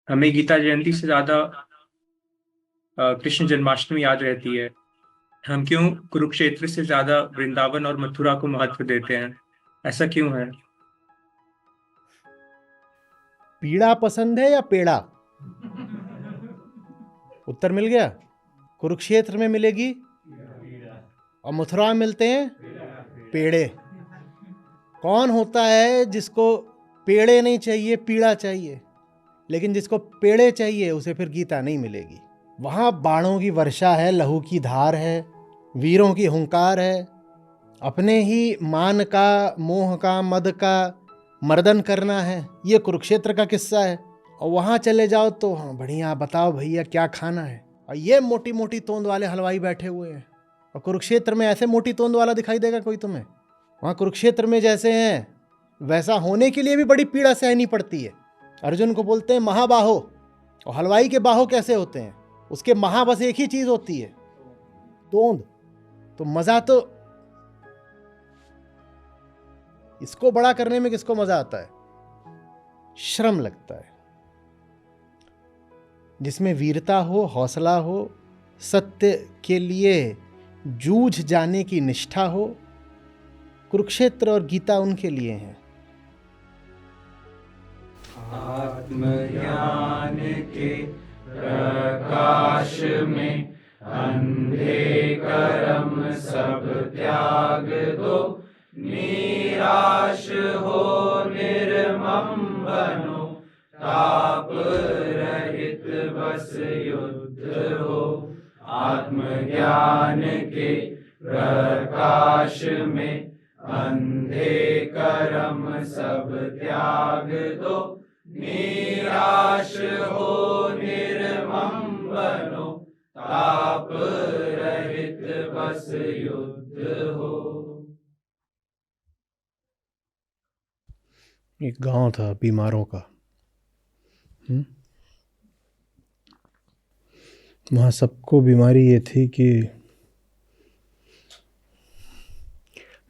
हमें गीता जयंती से ज्यादा कृष्ण जन्माष्टमी याद रहती है। हम क्यों कुरुक्षेत्र से ज्यादा वृंदावन और मथुरा को महत्व देते हैं? ऐसा क्यों है? पीड़ा पसंद है या पेड़ा? उत्तर मिल गया। कुरुक्षेत्र में मिलेगी और मथुरा में मिलते हैं पेड़े। कौन होता है जिसको पेड़े नहीं चाहिए, पीड़ा चाहिए? लेकिन जिसको पेड़े चाहिए उसे फिर गीता नहीं मिलेगी। वहां बाणों की वर्षा है, लहू की धार है, वीरों की हुंकार है, अपने ही मान का, मोह का, मद का मर्दन करना है। ये कुरुक्षेत्र का किस्सा है। और वहां चले जाओ तो हाँ बढ़िया, बताओ भैया क्या खाना है, और ये मोटी मोटी तोंद वाले हलवाई बैठे हुए हैं। और कुरुक्षेत्र में ऐसे मोटी तोंद वाला दिखाई देगा कोई तुम्हें? वहां कुरुक्षेत्र में जैसे हैं वैसा होने के लिए भी बड़ी पीड़ा सहनी पड़ती है। अर्जुन को बोलते हैं महाबाहो, और हलवाई के बाहो कैसे होते हैं? उसके महा बस एक ही चीज होती है, तोंद। तो मजा तो इसको बड़ा करने में किसको मजा आता है? श्रम लगता है। जिसमें वीरता हो, हौसला हो, सत्य के लिए जूझ जाने की निष्ठा हो, कुरुक्षेत्र और गीता उनके लिए हैं। आत्मज्ञान के प्रकाश में अंधे कर्म सब त्याग दो, निराश हो निर्मम बनो, ताप रहित बस युद्ध हो। आत्मज्ञान के प्रकाश में अंधे कर्म सब त्याग दो, निराश हो निर्मम बनो, ताप रहित बस युद्ध हो। एक गांव था बीमारों का। वहाँ सबको बीमारी ये थी कि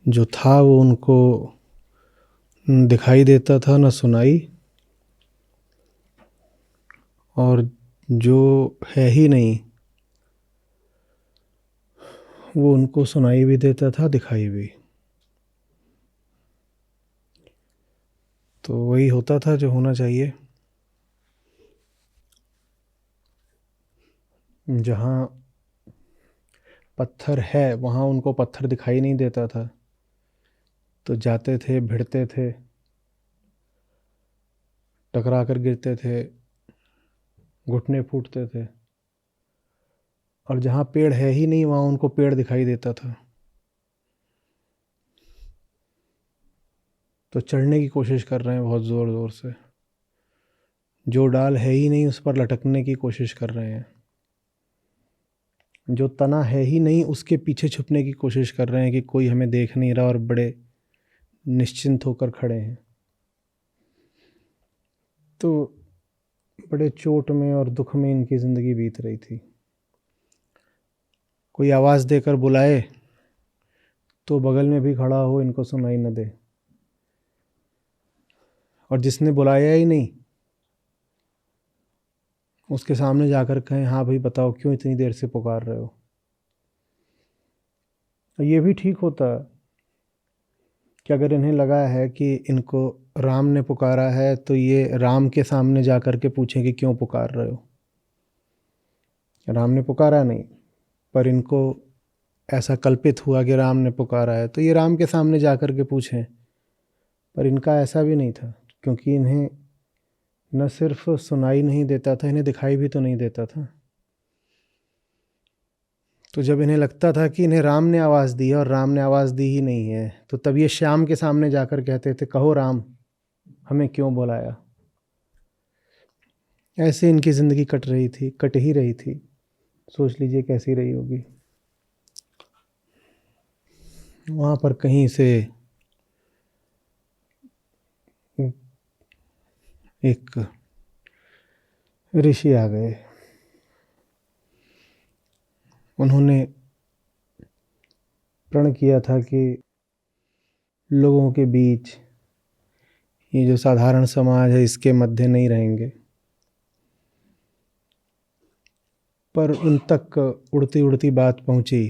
जो था वो उनको दिखाई देता था न सुनाई, और जो है ही नहीं वो उनको सुनाई भी देता था, दिखाई भी। तो वही होता था जो होना चाहिए। जहाँ पत्थर है वहाँ उनको पत्थर दिखाई नहीं देता था, तो जाते थे, भिड़ते थे, टकरा कर गिरते थे, घुटने फूटते थे। और जहाँ पेड़ है ही नहीं वहाँ उनको पेड़ दिखाई देता था, तो चढ़ने की कोशिश कर रहे हैं बहुत ज़ोर ज़ोर से। जो डाल है ही नहीं उस पर लटकने की कोशिश कर रहे हैं। जो तना है ही नहीं उसके पीछे छुपने की कोशिश कर रहे हैं कि कोई हमें देख नहीं रहा, और बड़े निश्चिंत होकर खड़े हैं। तो बड़े चोट में और दुख में इनकी ज़िंदगी बीत रही थी। कोई आवाज़ देकर बुलाए तो बगल में भी खड़ा हो इनको सुनाई न दे, और जिसने बुलाया ही नहीं उसके सामने जाकर कहें हाँ भाई बताओ क्यों इतनी देर से पुकार रहे हो। ये भी ठीक होता कि अगर इन्हें लगा है कि इनको राम ने पुकारा है तो ये राम के सामने जाकर के पूछें कि क्यों पुकार रहे हो। राम ने पुकारा नहीं, पर इनको ऐसा कल्पित हुआ कि राम ने पुकारा है, तो ये राम के सामने जाकर के पूछें। पर इनका ऐसा भी नहीं था, क्योंकि इन्हें न सिर्फ सुनाई नहीं देता था, इन्हें दिखाई भी तो नहीं देता था। तो जब इन्हें लगता था कि इन्हें राम ने आवाज़ दी है और राम ने आवाज़ दी ही नहीं है, तो तब ये श्याम के सामने जाकर कहते थे कहो राम हमें क्यों बुलाया। ऐसे इनकी ज़िंदगी कट रही थी, कट ही रही थी। सोच लीजिए कैसी रही होगी। वहाँ पर कहीं से एक ऋषि आ गए। उन्होंने प्रण किया था कि लोगों के बीच, ये जो साधारण समाज है इसके मध्य नहीं रहेंगे, पर उन तक उड़ती उड़ती बात पहुंची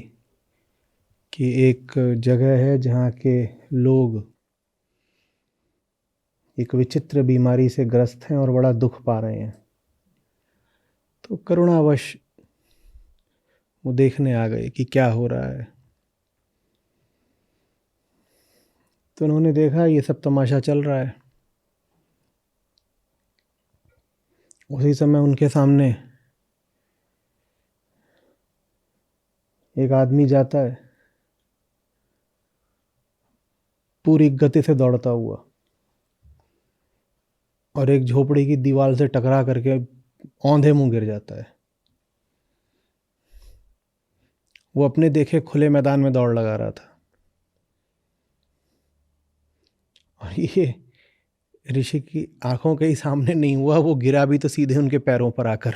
कि एक जगह है जहाँ के लोग एक विचित्र बीमारी से ग्रस्त हैं और बड़ा दुख पा रहे हैं। तो करुणावश वो देखने आ गए कि क्या हो रहा है। तो उन्होंने देखा ये सब तमाशा चल रहा है। उसी समय उनके सामने एक आदमी जाता है पूरी गति से दौड़ता हुआ और एक झोपड़ी की दीवार से टकरा करके औंधे मुंह गिर जाता है। वो अपने देखे खुले मैदान में दौड़ लगा रहा था और ये ऋषि की आंखों के ही सामने नहीं हुआ, वो गिरा भी तो सीधे उनके पैरों पर आकर।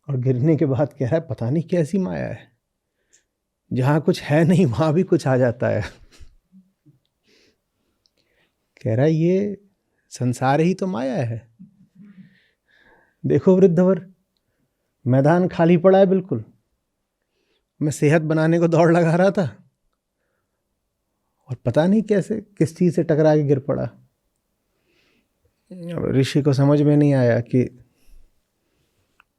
और गिरने के बाद कह रहा है पता नहीं कैसी माया है, जहां कुछ है नहीं वहां भी कुछ आ जाता है। कह रहा है ये संसार ही तो माया है। देखो वृद्धवर, मैदान खाली पड़ा है बिल्कुल, मैं सेहत बनाने को दौड़ लगा रहा था और पता नहीं कैसे किस चीज से टकरा के गिर पड़ा। ऋषि को समझ में नहीं आया कि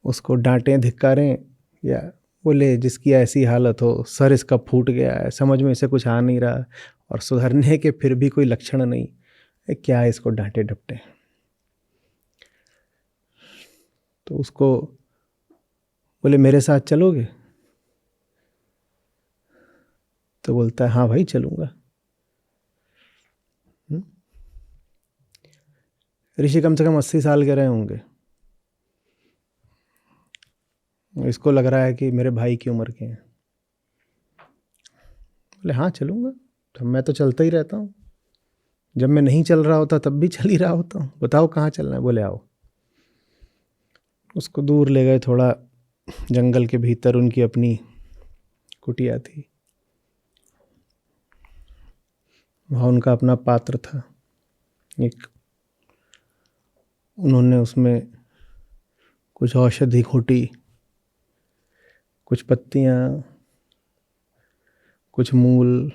उसको डांटें धिक्कारें या बोले जिसकी ऐसी हालत हो, सर इसका फूट गया है, समझ में इसे कुछ आ नहीं रहा और सुधरने के फिर भी कोई लक्षण नहीं, क्या इसको डांटे डपटे। तो उसको बोले मेरे साथ चलोगे? तो बोलता है हाँ भाई चलूंगा। ऋषि कम से कम 80 साल के रहे होंगे। इसको लग रहा है कि मेरे भाई की उम्र के हैं। बोले हाँ चलूंगा, तो मैं तो चलता ही रहता हूँ, जब मैं नहीं चल रहा होता तब भी चल ही रहा होता हूँ, बताओ कहाँ चलना है। बोले आओ। उसको दूर ले गए, थोड़ा जंगल के भीतर उनकी अपनी कुटिया थी, वहाँ उनका अपना पात्र था एक। उन्होंने उसमें कुछ औषधि घोटी, कुछ पत्तियाँ, कुछ मूल,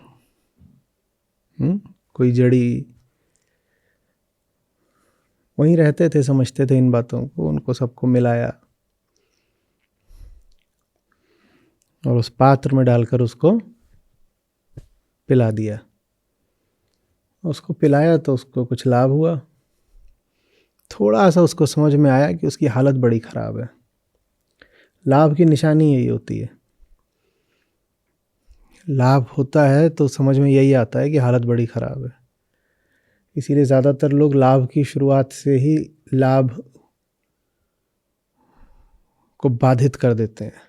कोई जड़ी। वहीं रहते थे, समझते थे इन बातों को, उनको सबको मिलाया और उस पात्र में डालकर उसको पिला दिया। उसको पिलाया तो उसको कुछ लाभ हुआ। थोड़ा सा उसको समझ में आया कि उसकी हालत बड़ी ख़राब है। लाभ की निशानी यही होती है, लाभ होता है तो समझ में यही आता है कि हालत बड़ी ख़राब है। इसीलिए ज़्यादातर लोग लाभ की शुरुआत से ही लाभ को बाधित कर देते हैं।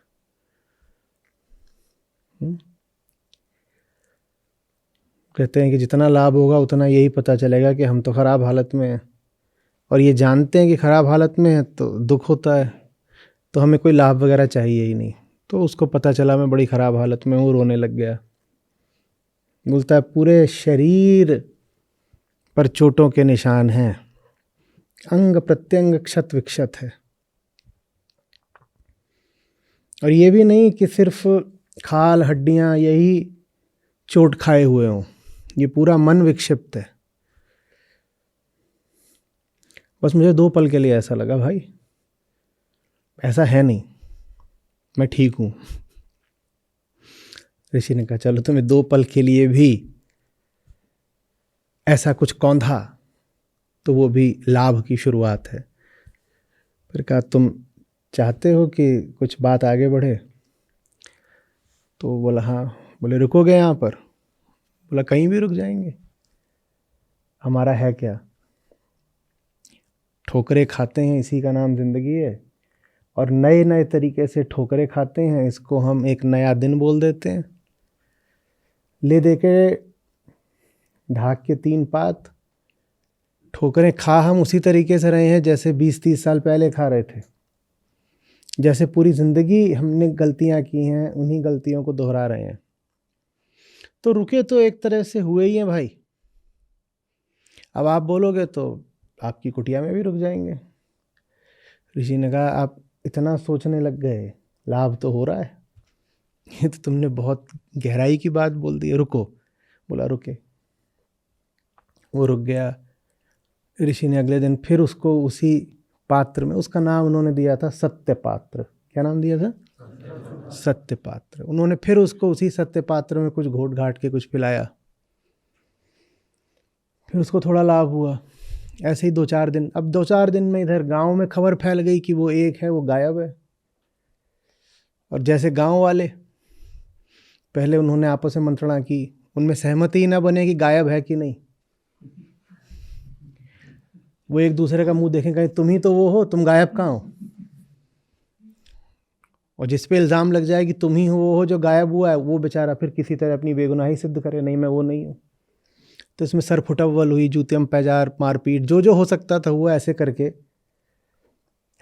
कहते हैं कि जितना लाभ होगा उतना यही पता चलेगा कि हम तो ख़राब हालत में हैं, और ये जानते हैं कि ख़राब हालत में है तो दुख होता है, तो हमें कोई लाभ वगैरह चाहिए ही नहीं। तो उसको पता चला मैं बड़ी ख़राब हालत में हूँ, रोने लग गया। बोलता है पूरे शरीर पर चोटों के निशान हैं, अंग प्रत्यंग क्षत विक्षत है। और ये भी नहीं कि सिर्फ खाल हड्डियां यही चोट खाए हुए हों, ये पूरा मन विक्षिप्त है। बस मुझे 2 पल के लिए ऐसा लगा भाई ऐसा है नहीं, मैं ठीक हूँ। ऋषि ने कहा चलो तुम्हें 2 पल के लिए भी ऐसा कुछ कौंधा तो वो भी लाभ की शुरुआत है। फिर कहा तुम चाहते हो कि कुछ बात आगे बढ़े? तो बोला हाँ। बोले रुकोगे यहाँ पर? बोला कहीं भी रुक जाएंगे, हमारा है क्या, ठोकरें खाते हैं, इसी का नाम ज़िंदगी है। और नए नए तरीके से ठोकरें खाते हैं, इसको हम एक नया दिन बोल देते हैं। ले दे के ढाक के 3 पात ठोकरें खा हम उसी तरीके से रहे हैं जैसे 20-30 साल पहले खा रहे थे। जैसे पूरी ज़िंदगी हमने गलतियां की हैं, उन्हीं गलतियों को दोहरा रहे हैं। तो रुके तो एक तरह से हुए ही हैं भाई। अब आप बोलोगे तो आपकी कुटिया में भी रुक जाएंगे। ऋषि ने कहा आप इतना सोचने लग गए, लाभ तो हो रहा है, ये तो तुमने बहुत गहराई की बात बोल दी, रुको। बोला रुके। वो रुक गया। ऋषि ने अगले दिन फिर उसको उसी पात्र में, उसका नाम उन्होंने दिया था सत्य पात्र। क्या नाम दिया था? सत्य पात्र। उन्होंने फिर उसको उसी सत्य पात्र में कुछ घोट घाट के कुछ पिलाया। फिर उसको थोड़ा लाभ हुआ। ऐसे ही 2-4 दिन। अब 2-4 दिन में इधर गांव में खबर फैल गई कि वो एक है, वो गायब है। और जैसे गांव वाले पहले उन्होंने आपस में मंत्रणा की, उनमें सहमति ही ना बने कि गायब है कि नहीं। वो एक दूसरे का मुंह देखें, कहीं तुम ही तो वो हो, तुम गायब कहाँ हो। और जिस पे इल्ज़ाम लग जाए कि तुम ही वो हो जो गायब हुआ है, वो बेचारा फिर किसी तरह अपनी बेगुनाही सिद्ध करे, नहीं मैं वो नहीं हूँ। तो इसमें सर फुटअव्वल हुई, जूतियम पैजार, मारपीट, जो जो हो सकता था हुआ। ऐसे करके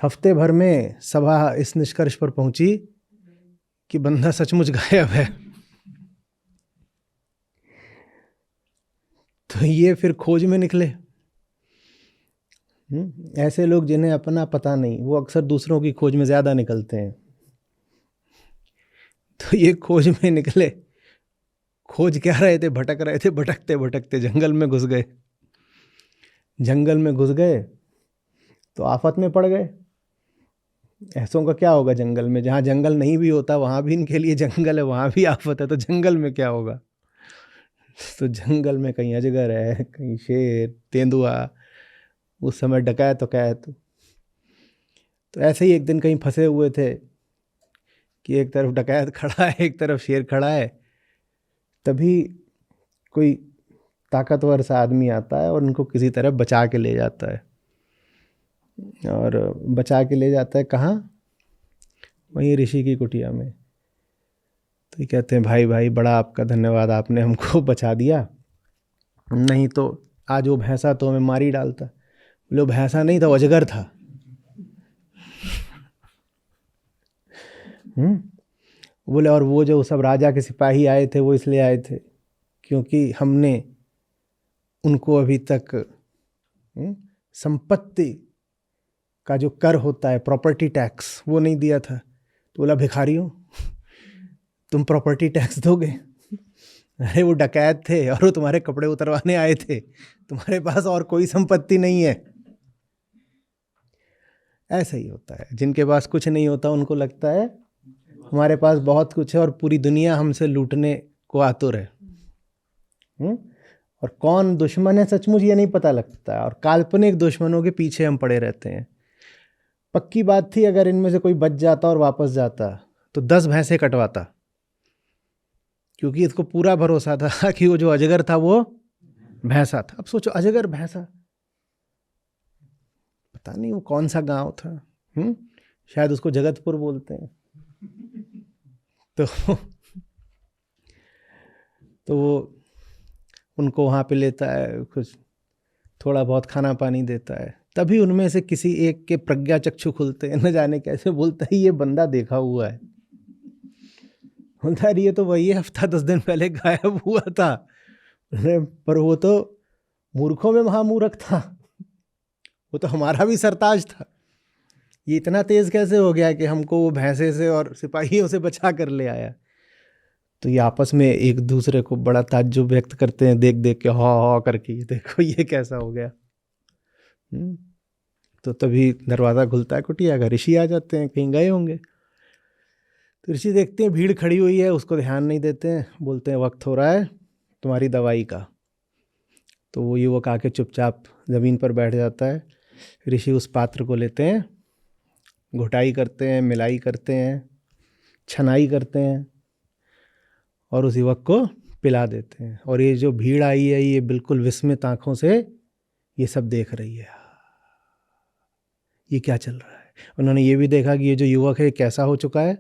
हफ्ते भर में सभा इस निष्कर्ष पर पहुंची कि बंदा सचमुच गायब है। तो ये फिर खोज में निकले। ऐसे लोग जिन्हें अपना पता नहीं, वो अक्सर दूसरों की खोज में ज़्यादा निकलते हैं। तो ये खोज में निकले। खोज क्या रहे थे? भटक रहे थे। भटकते भटकते जंगल में घुस गए। जंगल में घुस गए तो आफत में पड़ गए। ऐसों का क्या होगा जंगल में? जहाँ जंगल नहीं भी होता वहाँ भी इनके लिए जंगल है, वहाँ भी आफत है, तो जंगल में क्या होगा? तो जंगल में कहीं अजगर है, कहीं शेर, तेंदुआ, उस समय डकैत तो कैत। तो ऐसे ही एक दिन कहीं फंसे हुए थे कि एक तरफ डकैत खड़ा है, एक तरफ शेर खड़ा है। तभी कोई ताकतवर सा आदमी आता है और उनको किसी तरह बचा के ले जाता है। और बचा के ले जाता है कहाँ? वहीं ऋषि की कुटिया में। तो ये कहते हैं भाई भाई बड़ा आपका धन्यवाद, आपने हमको बचा दिया, नहीं तो आज वो भैंसा तो हमें मार ही डालता। बोले वो भैंसा नहीं था, वो अजगर था। बोले और वो जो सब राजा के सिपाही आए थे वो इसलिए आए थे क्योंकि हमने उनको अभी तक संपत्ति का जो कर होता है, प्रॉपर्टी टैक्स, वो नहीं दिया था। तो बोला भिखारियों तुम प्रॉपर्टी टैक्स दोगे? अरे वो डकैत थे और वो तुम्हारे कपड़े उतरवाने आए थे, तुम्हारे पास और कोई संपत्ति नहीं है। ऐसा ही होता है, जिनके पास कुछ नहीं होता उनको लगता है हमारे पास बहुत कुछ है और पूरी दुनिया हमसे लूटने को आतुर है। और कौन दुश्मन है सचमुच ये नहीं पता लगता है, और काल्पनिक दुश्मनों के पीछे हम पड़े रहते हैं। पक्की बात थी अगर इनमें से कोई बच जाता और वापस जाता तो 10 भैंसे कटवाता, क्योंकि इसको पूरा भरोसा था कि वो जो अजगर था वो भैंसा था। अब सोचो अजगर भैंसा, पता नहीं वो कौन सा गांव था। शायद उसको जगतपुर बोलते हैं। तो वो उनको वहाँ पे लेता है, कुछ थोड़ा बहुत खाना पानी देता है। तभी उनमें से किसी एक के प्रज्ञा चक्षु खुलते हैं, न जाने कैसे बोलता है ये बंदा देखा हुआ है। बोलता है ये तो वही हफ्ता 10 दिन पहले गायब हुआ था। पर वो तो मूर्खों में महामूर्ख था, वो तो हमारा भी सरताज था। ये इतना तेज कैसे हो गया कि हमको वो भैंसे से और सिपाहियों से बचा कर ले आया? तो ये आपस में एक दूसरे को बड़ा ताज्जुब व्यक्त करते हैं, देख देख के हा करके, ये देखो ये कैसा हो गया। तो तभी दरवाज़ा खुलता है कुटिया का, ऋषि आ जाते हैं, कहीं गए होंगे। तो ऋषि देखते हैं भीड़ खड़ी हुई है, उसको ध्यान नहीं देते हैं, बोलते हैं वक्त हो रहा है तुम्हारी दवाई का। तो वो युवक आके चुपचाप ज़मीन पर बैठ जाता है। ऋषि उस पात्र को लेते हैं, घुटाई करते हैं, मिलाई करते हैं, छनाई करते हैं और उस युवक को पिला देते हैं। और ये जो भीड़ आई है ये बिल्कुल विस्मित आंखों से ये सब देख रही है, ये क्या चल रहा है। उन्होंने ये भी देखा कि ये जो युवक है कैसा हो चुका है,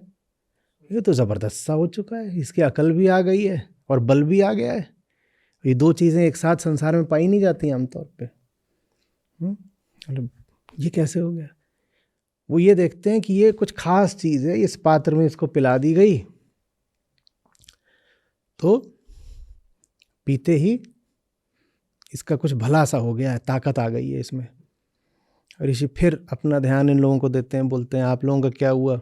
ये तो ज़बरदस्त सा हो चुका है, इसकी अकल भी आ गई है और बल भी आ गया है। ये 2 चीज़ें एक साथ संसार में पाई नहीं जाती आमतौर पे। ये कैसे हो गया? वो ये देखते हैं कि ये कुछ खास चीज़ है, इस पात्र में इसको पिला दी गई तो पीते ही इसका कुछ भला सा हो गया है, ताकत आ गई है इसमें। ऋषि फिर अपना ध्यान इन लोगों को देते हैं, बोलते हैं आप लोगों का क्या हुआ?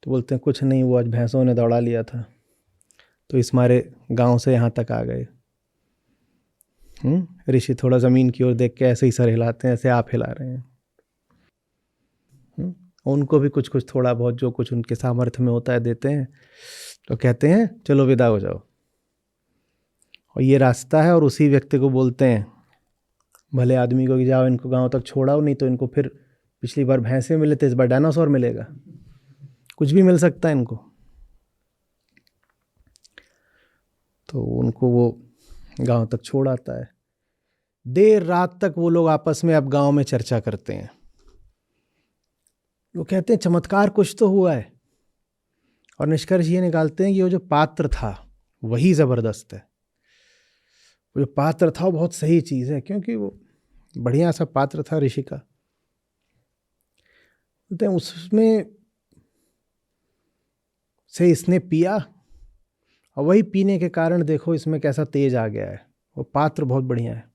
तो बोलते हैं कुछ नहीं, वो आज भैंसों ने दौड़ा लिया था, तो इस मारे गांव से यहाँ तक आ गए। ऋषि थोड़ा ज़मीन की ओर देख के ऐसे ही सर हिलाते हैं, ऐसे आप हिला रहे हैं। उनको भी कुछ कुछ थोड़ा बहुत जो कुछ उनके सामर्थ्य में होता है देते हैं, तो कहते हैं चलो विदा हो जाओ। और ये रास्ता है, और उसी व्यक्ति को बोलते हैं भले आदमी को कि जाओ इनको गांव तक छोड़ाओ, नहीं तो इनको फिर पिछली बार भैंसे मिले थे, इस बार डायनासोर मिलेगा, कुछ भी मिल सकता है इनको। तो उनको वो गांव तक छोड़ आता है। देर रात तक वो लोग आपस में अब गांव में चर्चा करते हैं। वो कहते हैं चमत्कार कुछ तो हुआ है, और निष्कर्ष ये निकालते हैं कि वो जो पात्र था वही ज़बरदस्त है। वो जो पात्र था वो बहुत सही चीज़ है, क्योंकि वो बढ़िया सा पात्र था ऋषि का। बोलते हैं उसमें से इसने पिया, और वही पीने के कारण देखो इसमें कैसा तेज आ गया है। वो पात्र बहुत बढ़िया है।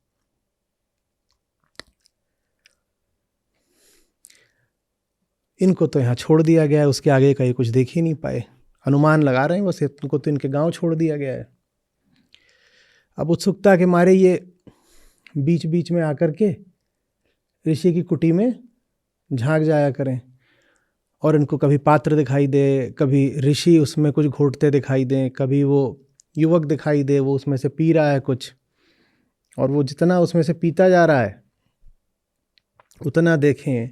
इनको तो यहाँ छोड़ दिया गया है, उसके आगे का ये कुछ देख ही नहीं पाए, अनुमान लगा रहे हैं बस, इनको तो इनके गांव छोड़ दिया गया है। अब उत्सुकता के मारे ये बीच बीच में आकर के ऋषि की कुटी में झांक जाया करें, और इनको कभी पात्र दिखाई दे, कभी ऋषि उसमें कुछ घोटते दिखाई दें, कभी वो युवक दिखाई दे वो उसमें से पी रहा है कुछ, और वो जितना उसमें से पीता जा रहा है उतना देखें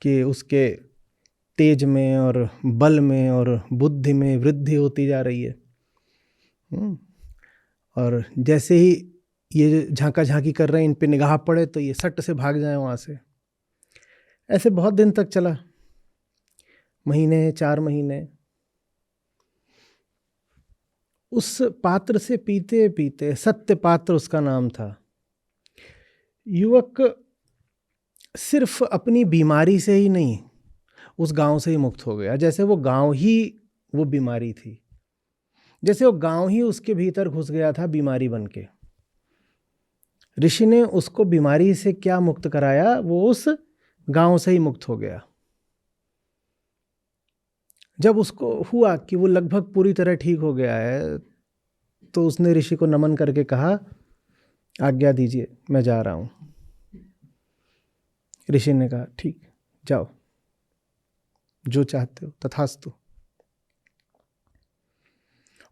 कि उसके तेज में और बल में और बुद्धि में वृद्धि होती जा रही है। और जैसे ही ये झांका झांकी कर रहे हैं, इन पे निगाह पड़े तो ये सट से भाग जाए वहाँ से। ऐसे बहुत दिन तक चला, महीने 4 महीने। उस पात्र से पीते पीते, सत्य पात्र उसका नाम था, युवक सिर्फ अपनी बीमारी से ही नहीं उस गांव से ही मुक्त हो गया। जैसे वो गांव ही वो बीमारी थी, जैसे वो गांव ही उसके भीतर घुस गया था बीमारी बन के। ऋषि ने उसको बीमारी से क्या मुक्त कराया, वो उस गांव से ही मुक्त हो गया। जब उसको हुआ कि वो लगभग पूरी तरह ठीक हो गया है, तो उसने ऋषि को नमन करके कहा आज्ञा दीजिए मैं जा रहा हूं। ऋषि ने कहा ठीक, जाओ, जो चाहते हो तथास्तु।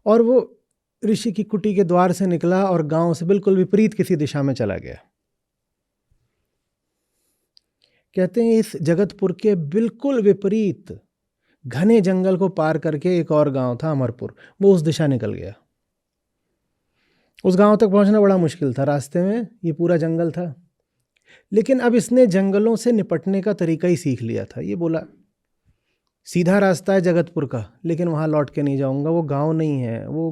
और वो ऋषि की कुटी के द्वार से निकला और गांव से बिल्कुल विपरीत किसी दिशा में चला गया। कहते हैं इस जगतपुर के बिल्कुल विपरीत घने जंगल को पार करके एक और गांव था अमरपुर, वो उस दिशा निकल गया। उस गांव तक पहुंचना बड़ा मुश्किल था, रास्ते में ये पूरा जंगल था। लेकिन अब इसने जंगलों से निपटने का तरीका ही सीख लिया था। ये बोला सीधा रास्ता है जगतपुर का, लेकिन वहां लौट के नहीं जाऊंगा, वो गांव नहीं है, वो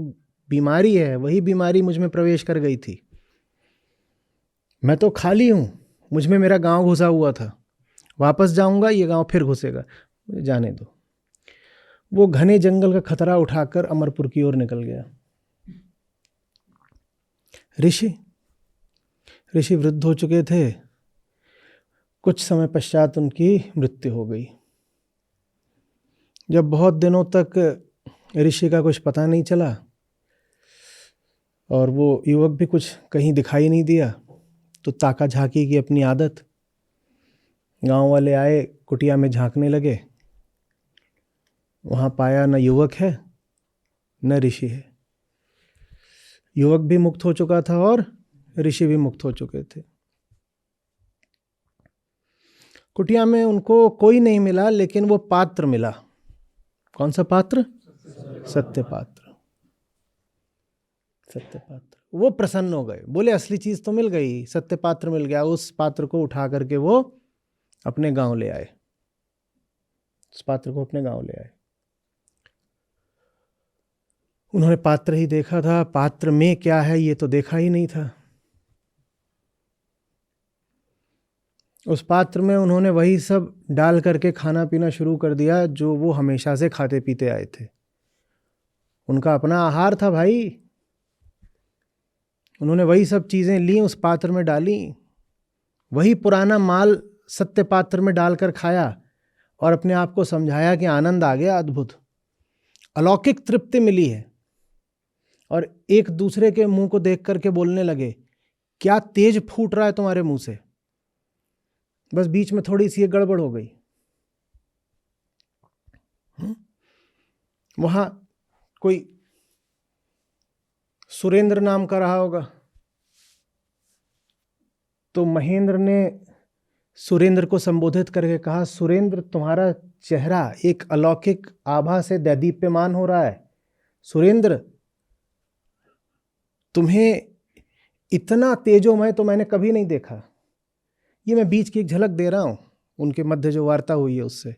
बीमारी है, वही बीमारी मुझ में प्रवेश कर गई थी। मैं तो खाली हूं, मुझ में मेरा गांव घुसा हुआ था, वापस जाऊंगा ये गांव फिर घुसेगा, मुझे जाने दो। वो घने जंगल का खतरा उठाकर अमरपुर की ओर निकल गया। ऋषि वृद्ध हो चुके थे। कुछ समय पश्चात उनकी मृत्यु हो गई। जब बहुत दिनों तक ऋषि का कुछ पता नहीं चला और वो युवक भी कुछ कहीं दिखाई नहीं दिया, तो ताका झांकी की अपनी आदत। गांव वाले आए, कुटिया में झांकने लगे, वहां पाया न युवक है न ऋषि है। युवक भी मुक्त हो चुका था और ऋषि भी मुक्त हो चुके थे। कुटिया में उनको कोई नहीं मिला, लेकिन वो पात्र मिला। कौन सा पात्र? सत्य पात्र। सत्य पात्र। वो प्रसन्न हो गए, बोले असली चीज तो मिल गई, सत्य पात्र मिल गया। उस पात्र को उठा करके वो अपने गांव ले आए। उस पात्र को अपने गांव ले आए। उन्होंने पात्र ही देखा था, पात्र में क्या है ये तो देखा ही नहीं था। उस पात्र में उन्होंने वही सब डाल करके खाना पीना शुरू कर दिया जो वो हमेशा से खाते पीते आए थे। उनका अपना आहार था भाई। उन्होंने वही सब चीजें ली, उस पात्र में डाली, वही पुराना माल सत्य पात्र में डालकर खाया और अपने आप को समझाया कि आनंद आ गया, अद्भुत अलौकिक तृप्ति मिली है, और एक दूसरे के मुंह को देख करके बोलने लगे, क्या तेज फूट रहा है तुम्हारे मुंह से। बस बीच में थोड़ी सी गड़बड़ हो गई। वहां कोई सुरेंद्र नाम का रहा होगा, तो महेंद्र ने सुरेंद्र को संबोधित करके कहा, सुरेंद्र तुम्हारा चेहरा एक अलौकिक आभा से दैदीप्यमान हो रहा है। सुरेंद्र तुम्हें इतना तेजोमय तो मैंने कभी नहीं देखा। ये मैं बीच की एक झलक दे रहा हूं उनके मध्य जो वार्ता हुई है उससे।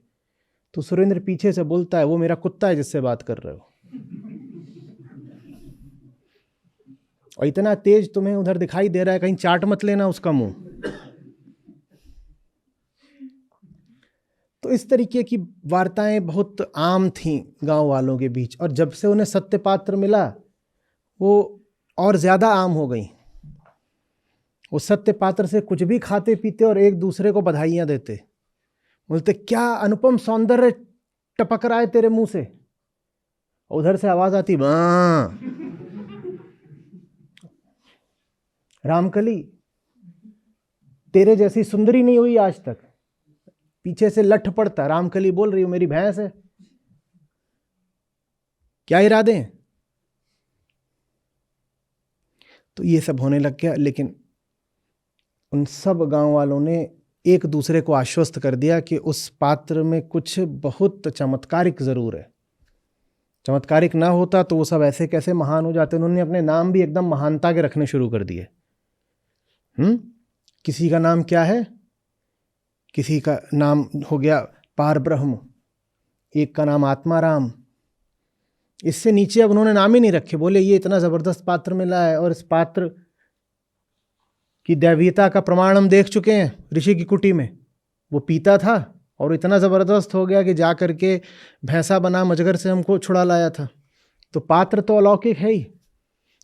तो सुरेंद्र पीछे से बोलता है, वो मेरा कुत्ता है जिससे बात कर रहे हो, और इतना तेज तुम्हें उधर दिखाई दे रहा है, कहीं चाट मत लेना उसका मुंह। तो इस तरीके की वार्ताएं बहुत आम थीं गांव वालों के बीच, और जब से उन्हें सत्य पात्र मिला वो और ज्यादा आम हो गई। वो सत्य पात्र से कुछ भी खाते पीते और एक दूसरे को बधाइयां देते, बोलते क्या अनुपम सौंदर्य टपक रहा है तेरे मुंह से। उधर से आवाज आती, रामकली तेरे जैसी सुंदरी नहीं हुई आज तक। पीछे से लठ पड़ता, रामकली बोल रही हो मेरी भैंस है, क्या इरादे हैं। तो ये सब होने लग गया, लेकिन उन सब गांव वालों ने एक दूसरे को आश्वस्त कर दिया कि उस पात्र में कुछ बहुत चमत्कारिक जरूर है। चमत्कारिक ना होता तो वो सब ऐसे कैसे महान हो जाते। उन्होंने अपने नाम भी एकदम महानता के रखने शुरू कर दिए। किसी का नाम क्या है, किसी का नाम हो गया पार ब्रह्म, एक का नाम आत्माराम। इससे नीचे अब उन्होंने नाम ही नहीं रखे। बोले ये इतना जबरदस्त पात्र मिला है, और इस पात्र की दैवीयता का प्रमाण हम देख चुके हैं ऋषि की कुटी में। वो पीता था और इतना जबरदस्त हो गया कि जा करके भैंसा बना मजगर से हमको छुड़ा लाया था। तो पात्र तो अलौकिक है ही,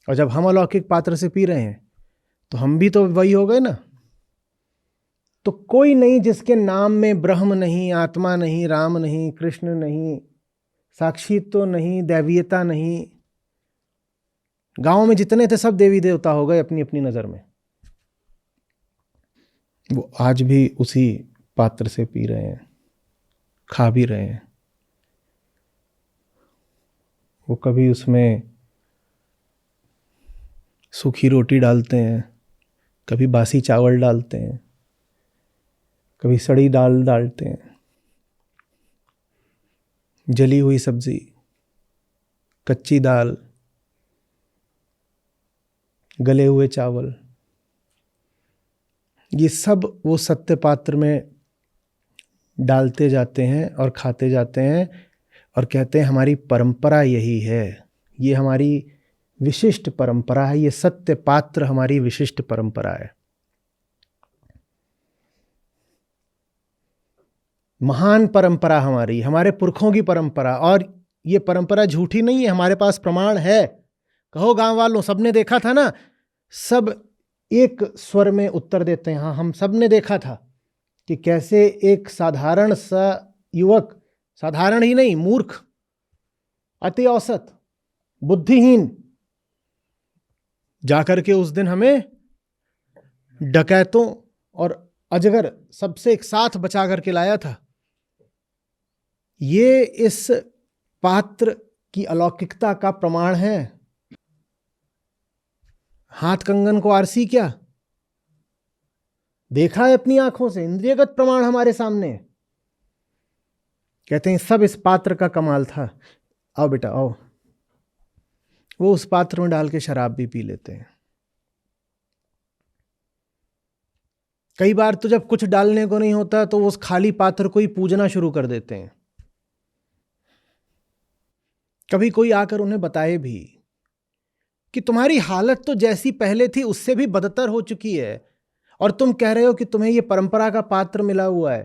और जब हम अलौकिक पात्र से पी रहे हैं तो हम भी तो वही हो गए ना। तो कोई नहीं जिसके नाम में ब्रह्म नहीं, आत्मा नहीं, राम नहीं, कृष्ण नहीं, साक्षित्व नहीं, दैवीयता नहीं। गांव में जितने थे सब देवी देवता हो गए अपनी अपनी नजर में। वो आज भी उसी पात्र से पी रहे हैं, खा भी रहे हैं। वो कभी उसमें सूखी रोटी डालते हैं, कभी बासी चावल डालते हैं, कभी सड़ी दाल डालते हैं, जली हुई सब्जी, कच्ची दाल, गले हुए चावल, ये सब वो सत्य पात्र में डालते जाते हैं और खाते जाते हैं, और कहते हैं हमारी परंपरा यही है, ये हमारी विशिष्ट परंपरा है, ये सत्य पात्र हमारी विशिष्ट परंपरा है। महान परंपरा हमारी, हमारे पुरखों की परंपरा। और ये परंपरा झूठी नहीं है, हमारे पास प्रमाण है। कहो गांव वालों, सबने देखा था ना। सब एक स्वर में उत्तर देते हैं, हाँ हम सब ने देखा था कि कैसे एक साधारण सा युवक, साधारण ही नहीं मूर्ख, अति औसत, बुद्धिहीन, जाकर के उस दिन हमें डकैतों और अजगर सबसे एक साथ बचा करके लाया था। ये इस पात्र की अलौकिकता का प्रमाण है। हाथ कंगन को आरसी क्या देखा है अपनी आंखों से, इंद्रियगत प्रमाण हमारे सामने। कहते हैं सब इस पात्र का कमाल था। आओ बेटा आओ। वो उस पात्र में डाल के शराब भी पी लेते हैं। कई बार तो जब कुछ डालने को नहीं होता तो उस खाली पात्र को ही पूजना शुरू कर देते हैं। कभी कोई आकर उन्हें बताए भी कि तुम्हारी हालत तो जैसी पहले थी उससे भी बदतर हो चुकी है, और तुम कह रहे हो कि तुम्हें यह परंपरा का पात्र मिला हुआ है,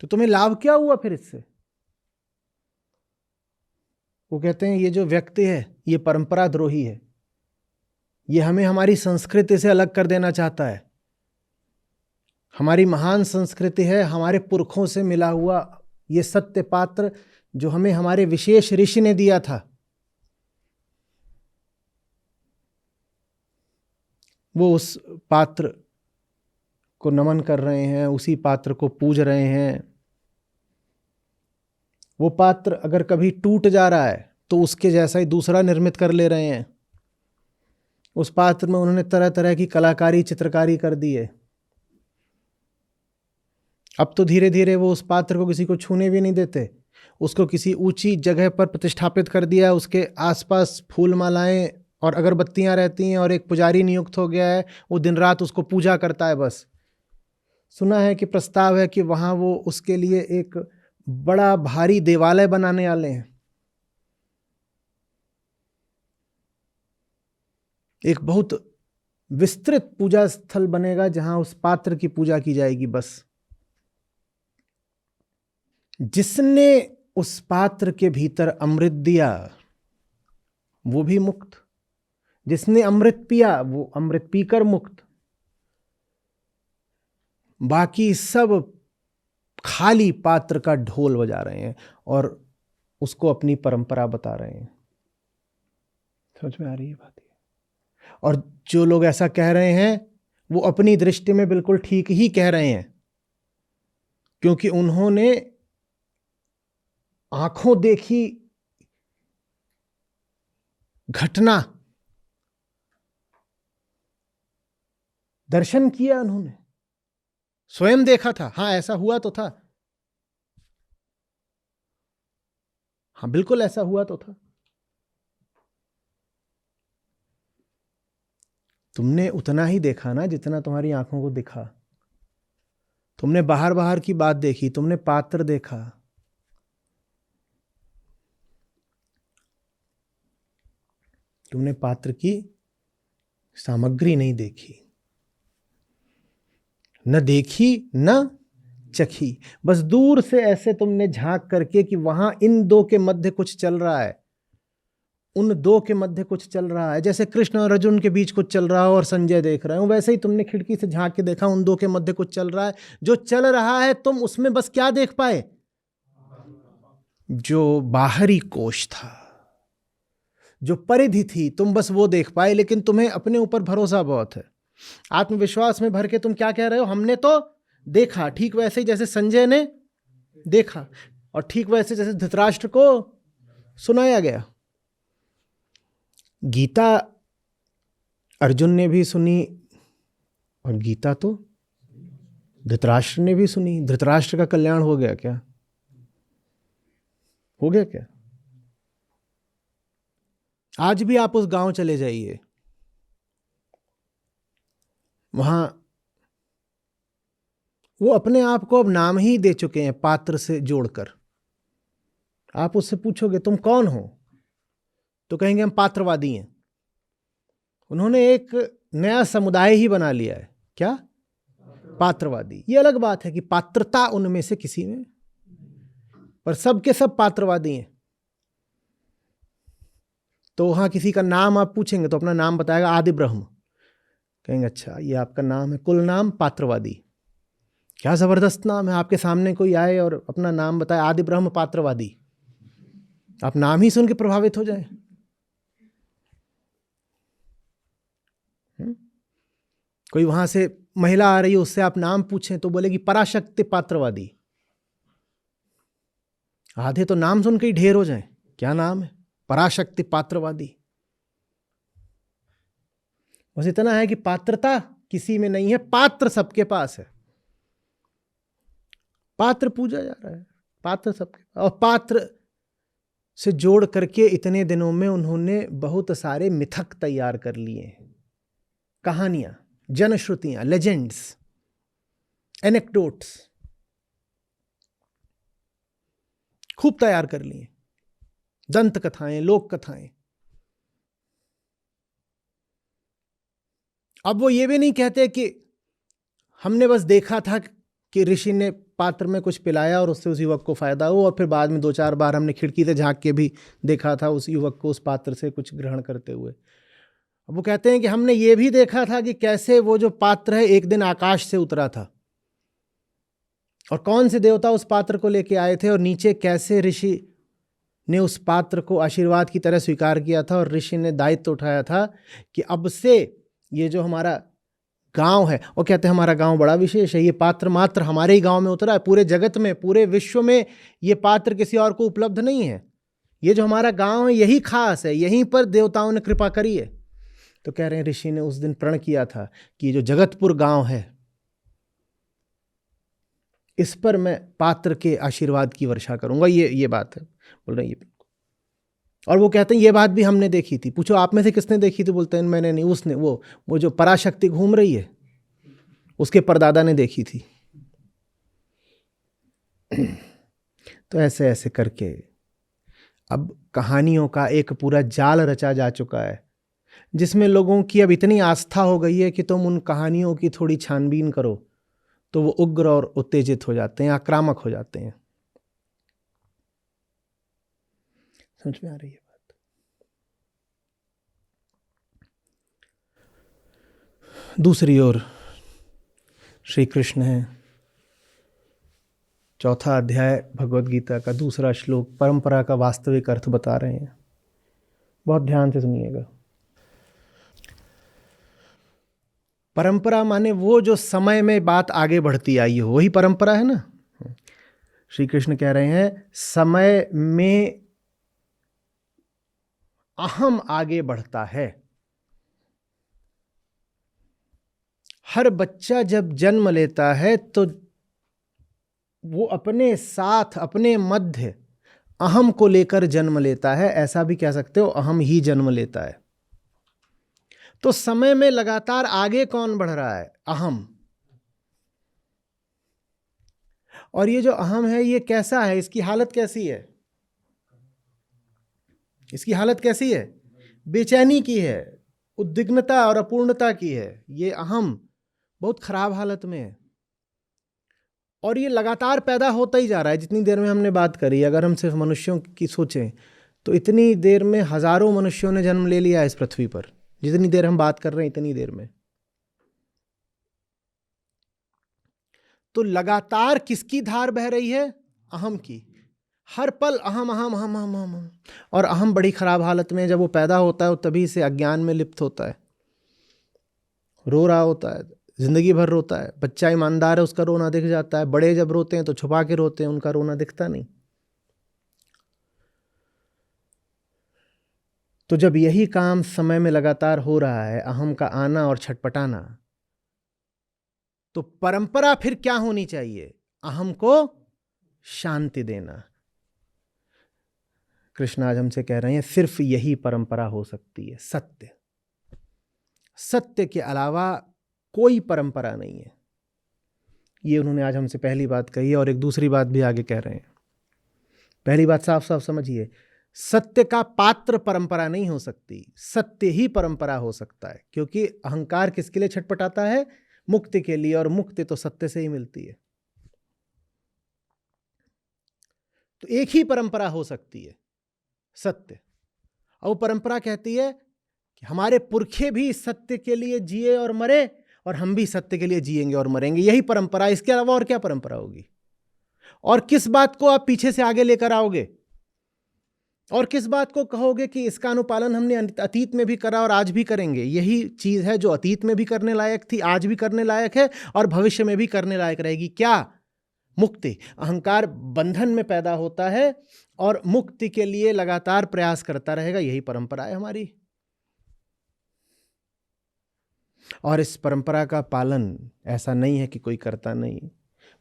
तो तुम्हें लाभ क्या हुआ फिर इससे। वो कहते हैं ये जो व्यक्ति है ये परंपरा द्रोही है, ये हमें हमारी संस्कृति से अलग कर देना चाहता है। हमारी महान संस्कृति है, हमारे पुरखों से मिला हुआ ये सत्य पात्र जो हमें हमारे विशेष ऋषि ने दिया था। वो उस पात्र को नमन कर रहे हैं, उसी पात्र को पूज रहे हैं। वो पात्र अगर कभी टूट जा रहा है तो उसके जैसा ही दूसरा निर्मित कर ले रहे हैं। उस पात्र में उन्होंने तरह तरह की कलाकारी, चित्रकारी कर दी है। अब तो धीरे धीरे वो उस पात्र को किसी को छूने भी नहीं देते, उसको किसी ऊंची जगह पर प्रतिष्ठापित कर दिया। उसके आसपास फूल मालाएं और अगरबत्तियां रहती हैं और एक पुजारी नियुक्त हो गया है, वो दिन रात उसको पूजा करता है। बस सुना है कि प्रस्ताव है कि वहां वो उसके लिए एक बड़ा भारी देवालय बनाने वाले हैं, एक बहुत विस्तृत पूजा स्थल बनेगा जहां उस पात्र की पूजा की जाएगी। बस जिसने उस पात्र के भीतर अमृत दिया वो भी मुक्त, जिसने अमृत पिया वो अमृत पीकर मुक्त। बाकी सब खाली पात्र का ढोल बजा रहे हैं और उसको अपनी परंपरा बता रहे हैं। समझ में आ रही है बात? और जो लोग ऐसा कह रहे हैं वो अपनी दृष्टि में बिल्कुल ठीक ही कह रहे हैं, क्योंकि उन्होंने आंखों देखी घटना, दर्शन किया, उन्होंने स्वयं देखा था। हाँ, ऐसा हुआ तो था। हाँ, बिल्कुल ऐसा हुआ तो था। तुमने उतना ही देखा ना जितना तुम्हारी आंखों को दिखा। तुमने बाहर बाहर की बात देखी, तुमने पात्र देखा। तुमने पात्र की सामग्री नहीं देखी, न देखी न चखी। बस दूर से ऐसे तुमने झांक करके कि वहां इन दो के मध्य कुछ चल रहा है, उन दो के मध्य कुछ चल रहा है। जैसे कृष्ण और अर्जुन के बीच कुछ चल रहा हो और संजय देख रहे हो, वैसे ही तुमने खिड़की से झांक के देखा, उन दो के मध्य कुछ चल रहा है। जो चल रहा है तुम उसमें बस क्या देख पाए? जो बाहरी कोश था, जो परिधि थी, तुम बस वो देख पाए। लेकिन तुम्हें अपने ऊपर भरोसा बहुत है, आत्मविश्वास में भर के तुम क्या कह रहे हो? हमने तो देखा। ठीक वैसे ही जैसे संजय ने देखा और ठीक वैसे जैसे धृतराष्ट्र को सुनाया गया। गीता अर्जुन ने भी सुनी और गीता तो धृतराष्ट्र ने भी सुनी। धृतराष्ट्र का कल्याण हो गया क्या? हो गया क्या? आज भी आप उस गांव चले जाइए, वहां वो अपने आप को अब नाम ही दे चुके हैं पात्र से जोड़कर। आप उससे पूछोगे तुम कौन हो, तो कहेंगे हम पात्रवादी हैं। उन्होंने एक नया समुदाय ही बना लिया है। क्या? पात्रवादी। ये अलग बात है कि पात्रता उनमें से किसी में, पर सब के सब पात्रवादी हैं। तो वहां किसी का नाम आप पूछेंगे तो अपना नाम बताएगा आदि ब्रह्म। कहेंगे अच्छा ये आपका नाम है, कुल नाम पात्रवादी। क्या जबरदस्त नाम है। आपके सामने कोई आए और अपना नाम बताए आदि ब्रह्म पात्रवादी, आप नाम ही सुन के प्रभावित हो जाए। कोई वहां से महिला आ रही है, उससे आप नाम पूछें तो बोलेगी पराशक्ति पात्रवादी। आधे तो नाम सुन के ही ढेर हो जाए। क्या नाम है? पराशक्ति पात्रवादी। बस इतना है कि पात्रता किसी में नहीं है, पात्र सबके पास है। पात्र पूजा जा रहा है, पात्र सबके। और पात्र से जोड़ करके इतने दिनों में उन्होंने बहुत सारे मिथक तैयार कर लिए हैं, कहानियां, जनश्रुतियां, लेजेंड्स, एनेक्डोट्स खूब तैयार कर लिए। दंत कथाएं, लोक कथाएं। अब वो ये भी नहीं कहते कि हमने बस देखा था कि ऋषि ने पात्र में कुछ पिलाया और उससे उस युवक को फायदा हुआ, और फिर बाद में 2-4 बार हमने खिड़की से झांक के भी देखा था उस युवक को उस पात्र से कुछ ग्रहण करते हुए। अब वो कहते हैं कि हमने ये भी देखा था कि कैसे वो जो पात्र है एक दिन आकाश से उतरा था, और कौन से देवता उस पात्र को लेके आए थे, और नीचे कैसे ऋषि ने उस पात्र को आशीर्वाद की तरह स्वीकार किया था, और ऋषि ने दायित्व उठाया था कि अब से ये जो हमारा गांव है, वो कहते हैं हमारा गांव बड़ा विशेष है, ये पात्र मात्र हमारे ही गांव में उतरा है, पूरे जगत में, पूरे विश्व में ये पात्र किसी और को उपलब्ध नहीं है, ये जो हमारा गांव है यही खास है, यहीं पर देवताओं ने कृपा करी है। तो कह रहे हैं ऋषि ने उस दिन प्रण किया था कि जो जगतपुर गांव है इस पर मैं पात्र के आशीर्वाद की वर्षा करूंगा। ये बात है, बोल रहे हैं ये। और वो कहते हैं ये बात भी हमने देखी थी। पूछो आप में से किसने देखी थी? बोलते हैं मैंने नहीं, उसने, वो जो पराशक्ति घूम रही है उसके परदादा ने देखी थी। तो ऐसे ऐसे करके अब कहानियों का एक पूरा जाल रचा जा चुका है, जिसमें लोगों की अब इतनी आस्था हो गई है कि तुम उन कहानियों की थोड़ी छानबीन करो तो वो उग्र और उत्तेजित हो जाते हैं, आक्रामक हो जाते हैं। समझ में आ रही है बात? दूसरी ओर श्री कृष्ण है, चौथा अध्याय भगवद गीता का दूसरा श्लोक परंपरा का वास्तविक अर्थ बता रहे हैं। बहुत ध्यान से सुनिएगा। परंपरा माने वो जो समय में बात आगे बढ़ती आई हो, वही परंपरा है ना। श्री कृष्ण कह रहे हैं समय में अहम आगे बढ़ता है। हर बच्चा जब जन्म लेता है तो वो अपने साथ, अपने मध्य अहम को लेकर जन्म लेता है। ऐसा भी कह सकते हो, अहम ही जन्म लेता है। तो समय में लगातार आगे कौन बढ़ रहा है? अहम। और ये जो अहम है ये कैसा है? इसकी हालत कैसी है? इसकी हालत कैसी है? बेचैनी की है, उद्विग्नता और अपूर्णता की है। ये अहम बहुत खराब हालत में है, और ये लगातार पैदा होता ही जा रहा है। जितनी देर में हमने बात करी, अगर हम सिर्फ मनुष्यों की सोचें तो इतनी देर में हजारों मनुष्यों ने जन्म ले लिया इस पृथ्वी पर। जितनी देर हम बात कर रहे हैं इतनी देर में तो लगातार किसकी धार बह रही है? अहम की। हर पल अहम अहम अहम अहम अहम। और अहम बड़ी खराब हालत में जब वो पैदा होता है, वो तभी से अज्ञान में लिप्त होता है, रो रहा होता है, जिंदगी भर रोता है। बच्चा ईमानदार है, उसका रोना दिख जाता है। बड़े जब रोते हैं तो छुपा के रोते हैं, उनका रोना दिखता नहीं। तो जब यही काम समय में लगातार हो रहा है, अहम का आना और छटपटाना, तो परंपरा फिर क्या होनी चाहिए? अहम को शांति देना। कृष्ण आज हमसे कह रहे हैं सिर्फ यही परंपरा हो सकती है, सत्य। सत्य के अलावा कोई परंपरा नहीं है। ये उन्होंने आज हमसे पहली बात कही है, और एक दूसरी बात भी आगे कह रहे हैं। पहली बात साफ साफ समझिए, सत्य का पात्र परंपरा नहीं हो सकती, सत्य ही परंपरा हो सकता है। क्योंकि अहंकार किसके लिए छटपटाता है? मुक्ति के लिए, और मुक्ति तो सत्य से ही मिलती है। तो एक ही परंपरा हो सकती है, सत्य। और वो परंपरा कहती है कि हमारे पुरखे भी सत्य के लिए जिए और मरे, और हम भी सत्य के लिए जिएंगे और मरेंगे। यही परंपरा, इसके अलावा और क्या परंपरा होगी? और किस बात को आप पीछे से आगे लेकर आओगे? और किस बात को कहोगे कि इसका अनुपालन हमने अतीत में भी करा और आज भी करेंगे? यही चीज है जो अतीत में भी करने लायक थी, आज भी करने लायक है, और भविष्य में भी करने लायक रहेगी। क्या? मुक्ति। अहंकार बंधन में पैदा होता है और मुक्ति के लिए लगातार प्रयास करता रहेगा। यही परंपरा है हमारी। और इस परंपरा का पालन ऐसा नहीं है कि कोई करता नहीं।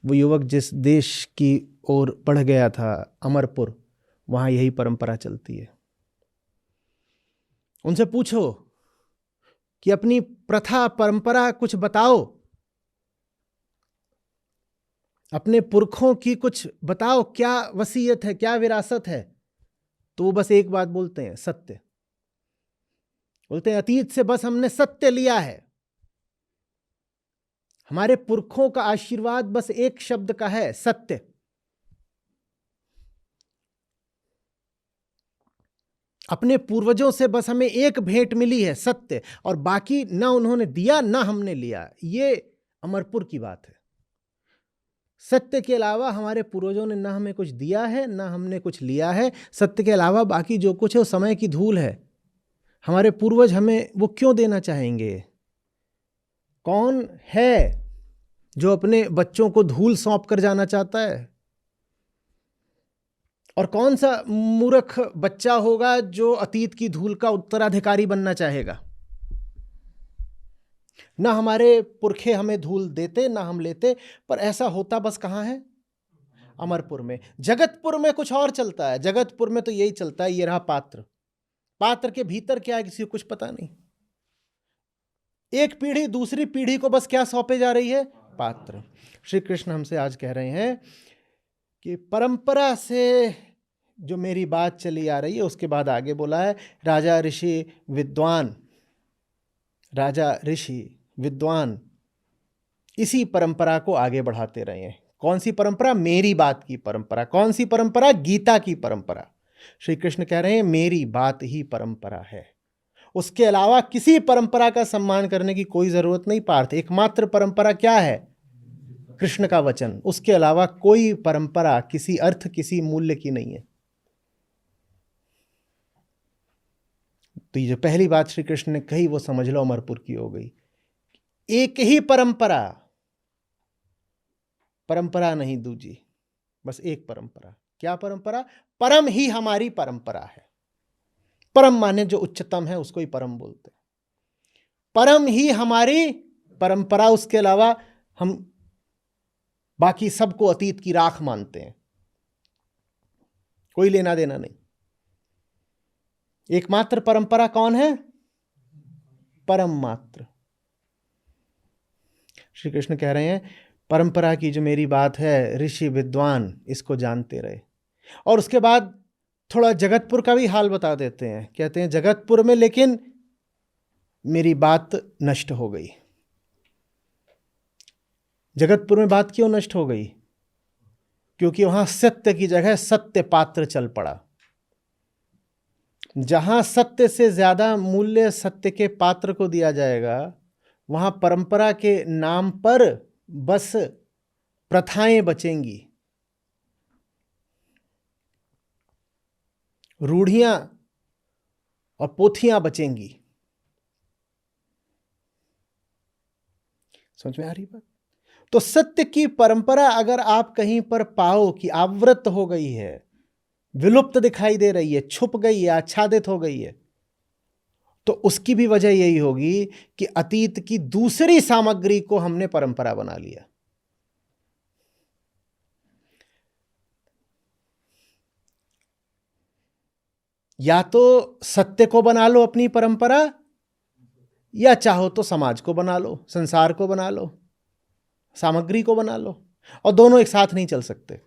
वो युवक जिस देश की ओर बढ़ गया था, अमरपुर, वहां यही परंपरा चलती है। उनसे पूछो कि अपनी प्रथा परंपरा कुछ बताओ, अपने पुरखों की कुछ बताओ, क्या वसीयत है, क्या विरासत है? तो वो बस एक बात बोलते हैं, सत्य। बोलते हैं अतीत से बस हमने सत्य लिया है। हमारे पुरखों का आशीर्वाद बस एक शब्द का है, सत्य। अपने पूर्वजों से बस हमें एक भेंट मिली है, सत्य, और बाकी ना उन्होंने दिया ना हमने लिया। ये अमरपुर की बात है। सत्य के अलावा हमारे पूर्वजों ने ना हमें कुछ दिया है ना हमने कुछ लिया है। सत्य के अलावा बाकी जो कुछ है वो समय की धूल है। हमारे पूर्वज हमें वो क्यों देना चाहेंगे? कौन है जो अपने बच्चों को धूल सौंप कर जाना चाहता है? और कौन सा मूर्ख बच्चा होगा जो अतीत की धूल का उत्तराधिकारी बनना चाहेगा? ना हमारे पुरखे हमें धूल देते ना हम लेते, पर ऐसा होता बस कहाँ है? अमरपुर में। जगतपुर में कुछ और चलता है। जगतपुर में तो यही चलता है, ये रहा पात्र। पात्र के भीतर क्या है किसी को कुछ पता नहीं। एक पीढ़ी दूसरी पीढ़ी को बस क्या सौंपे जा रही है? पात्र। श्री कृष्ण हमसे आज कह रहे हैं कि परंपरा से जो मेरी बात चली आ रही है, उसके बाद आगे बोला है राजा ऋषि विद्वान, राजा ऋषि विद्वान इसी परंपरा को आगे बढ़ाते रहे हैं। कौन सी परंपरा? मेरी बात की परंपरा। कौन सी परंपरा? गीता की परंपरा। श्री कृष्ण कह रहे हैं मेरी बात ही परंपरा है, उसके अलावा किसी परंपरा का सम्मान करने की कोई जरूरत नहीं। पार्थ, एकमात्र परंपरा क्या है? कृष्ण का वचन। उसके अलावा कोई परंपरा किसी अर्थ किसी मूल्य की नहीं है। तो ये जो पहली बात श्री कृष्ण ने कही वो समझ लो अमरपुर की हो गई। एक ही परंपरा, परंपरा नहीं दूजी, बस एक परंपरा। क्या परंपरा? परम ही हमारी परंपरा है। परम माने जो उच्चतम है उसको ही परम बोलते हैं। परम ही हमारी परंपरा, उसके अलावा हम बाकी सबको अतीत की राख मानते हैं, कोई लेना देना नहीं। एकमात्र परंपरा कौन है? परम मात्र। श्री कृष्ण कह रहे हैं परंपरा की जो मेरी बात है, ऋषि विद्वान इसको जानते रहे। और उसके बाद थोड़ा जगतपुर का भी हाल बता देते हैं। कहते हैं जगतपुर में लेकिन मेरी बात नष्ट हो गई। जगतपुर में बात क्यों नष्ट हो गई? क्योंकि वहां सत्य की जगह सत्य पात्र चल पड़ा। जहां सत्य से ज्यादा मूल्य सत्य के पात्र को दिया जाएगा, वहां परंपरा के नाम पर बस प्रथाएं बचेंगी, रूढ़ियां और पोथियां बचेंगी। समझ में आ रही बात? तो सत्य की परंपरा अगर आप कहीं पर पाओ कि आवृत हो गई है, विलुप्त दिखाई दे रही है, छुप गई है, आच्छादित हो गई है, तो उसकी भी वजह यही होगी कि अतीत की दूसरी सामग्री को हमने परंपरा बना लिया। या तो सत्य को बना लो अपनी परंपरा, या चाहो तो समाज को बना लो, संसार को बना लो, सामग्री को बना लो, और दोनों एक साथ नहीं चल सकते।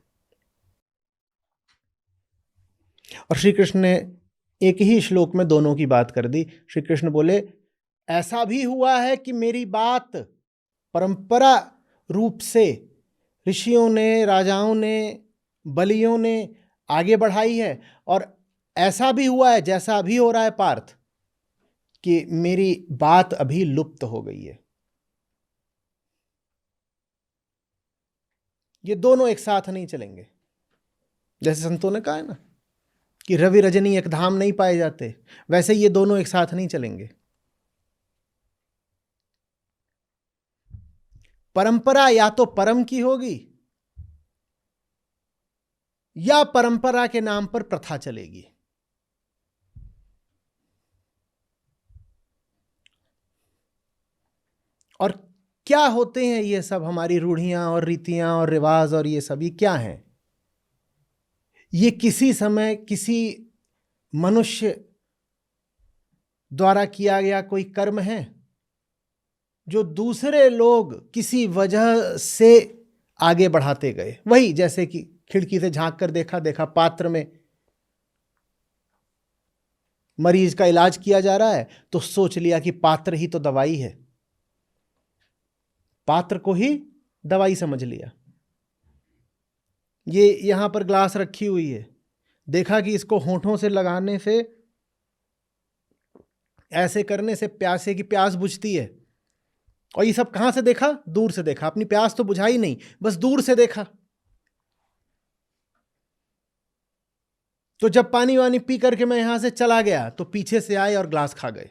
और श्री कृष्ण ने एक ही श्लोक में दोनों की बात कर दी। श्री कृष्ण बोले ऐसा भी हुआ है कि मेरी बात परंपरा रूप से ऋषियों ने, राजाओं ने, बलियों ने आगे बढ़ाई है, और ऐसा भी हुआ है जैसा अभी हो रहा है पार्थ, कि मेरी बात अभी लुप्त हो गई है। ये दोनों एक साथ नहीं चलेंगे। जैसे संतों ने कहा है ना कि रवि रजनी एक धाम नहीं पाए जाते, वैसे ये दोनों एक साथ नहीं चलेंगे। परंपरा या तो परम की होगी, या परंपरा के नाम पर प्रथा चलेगी। और क्या होते हैं ये सब हमारी रूढ़ियां और रीतियां और रिवाज और ये सब, ये क्या है? ये किसी समय किसी मनुष्य द्वारा किया गया कोई कर्म है जो दूसरे लोग किसी वजह से आगे बढ़ाते गए। वही जैसे कि खिड़की से झांक कर देखा पात्र में मरीज का इलाज किया जा रहा है, तो सोच लिया कि पात्र ही तो दवाई है, पात्र को ही दवाई समझ लिया। ये यहां पर ग्लास रखी हुई है, देखा कि इसको होंठों से लगाने से ऐसे करने से प्यासे की प्यास बुझती है। और ये सब कहां से देखा? दूर से देखा। अपनी प्यास तो बुझाई नहीं, बस दूर से देखा। तो जब पानी वानी पी करके मैं यहां से चला गया तो पीछे से आए और ग्लास खा गए।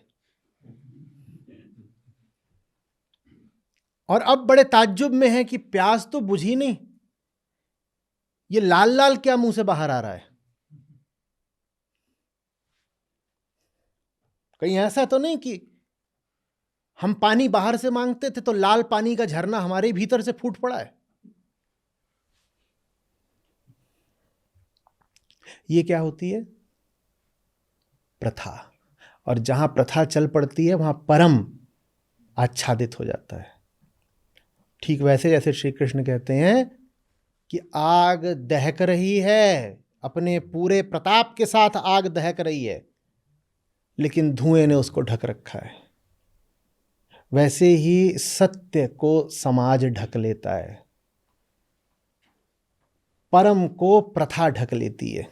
और अब बड़े ताज्जुब में है कि प्यास तो बुझी नहीं, ये लाल लाल क्या मुंह से बाहर आ रहा है? कहीं ऐसा तो नहीं कि हम पानी बाहर से मांगते थे तो लाल पानी का झरना हमारे भीतर से फूट पड़ा है? ये क्या होती है? प्रथा। और जहां प्रथा चल पड़ती है वहां परम आच्छादित हो जाता है। ठीक वैसे जैसे श्री कृष्ण कहते हैं कि आग दहक रही है, अपने पूरे प्रताप के साथ आग दहक रही है, लेकिन धुएं ने उसको ढक रखा है। वैसे ही सत्य को समाज ढक लेता है, परम को प्रथा ढक लेती है।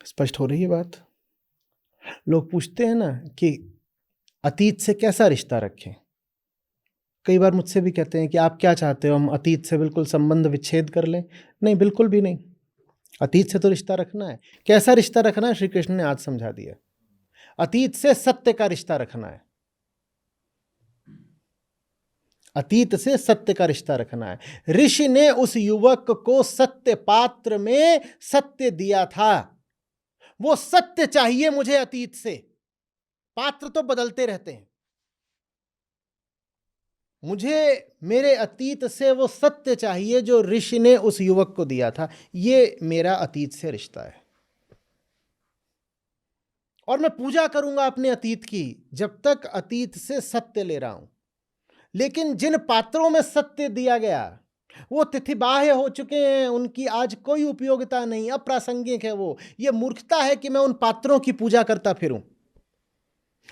स्पष्ट हो रही है बात? लोग पूछते हैं ना कि अतीत से कैसा रिश्ता रखें। कई बार मुझसे भी कहते हैं कि आप क्या चाहते हो, हम अतीत से बिल्कुल संबंध विच्छेद कर लें? नहीं, बिल्कुल भी नहीं। अतीत से तो रिश्ता रखना है। कैसा रिश्ता रखना है? श्री कृष्ण ने आज समझा दिया। अतीत से सत्य का रिश्ता रखना है। अतीत से सत्य का रिश्ता रखना है। ऋषि ने उस युवक को सत्य पात्र में सत्य दिया था। वो सत्य चाहिए मुझे अतीत से। पात्र तो बदलते रहते हैं, मुझे मेरे अतीत से वो सत्य चाहिए जो ऋषि ने उस युवक को दिया था। ये मेरा अतीत से रिश्ता है। और मैं पूजा करूंगा अपने अतीत की जब तक अतीत से सत्य ले रहा हूं। लेकिन जिन पात्रों में सत्य दिया गया वो तिथिबाह्य हो चुके हैं, उनकी आज कोई उपयोगिता नहीं, अप्रासंगिक है वो। ये मूर्खता है कि मैं उन पात्रों की पूजा करता फिरूं।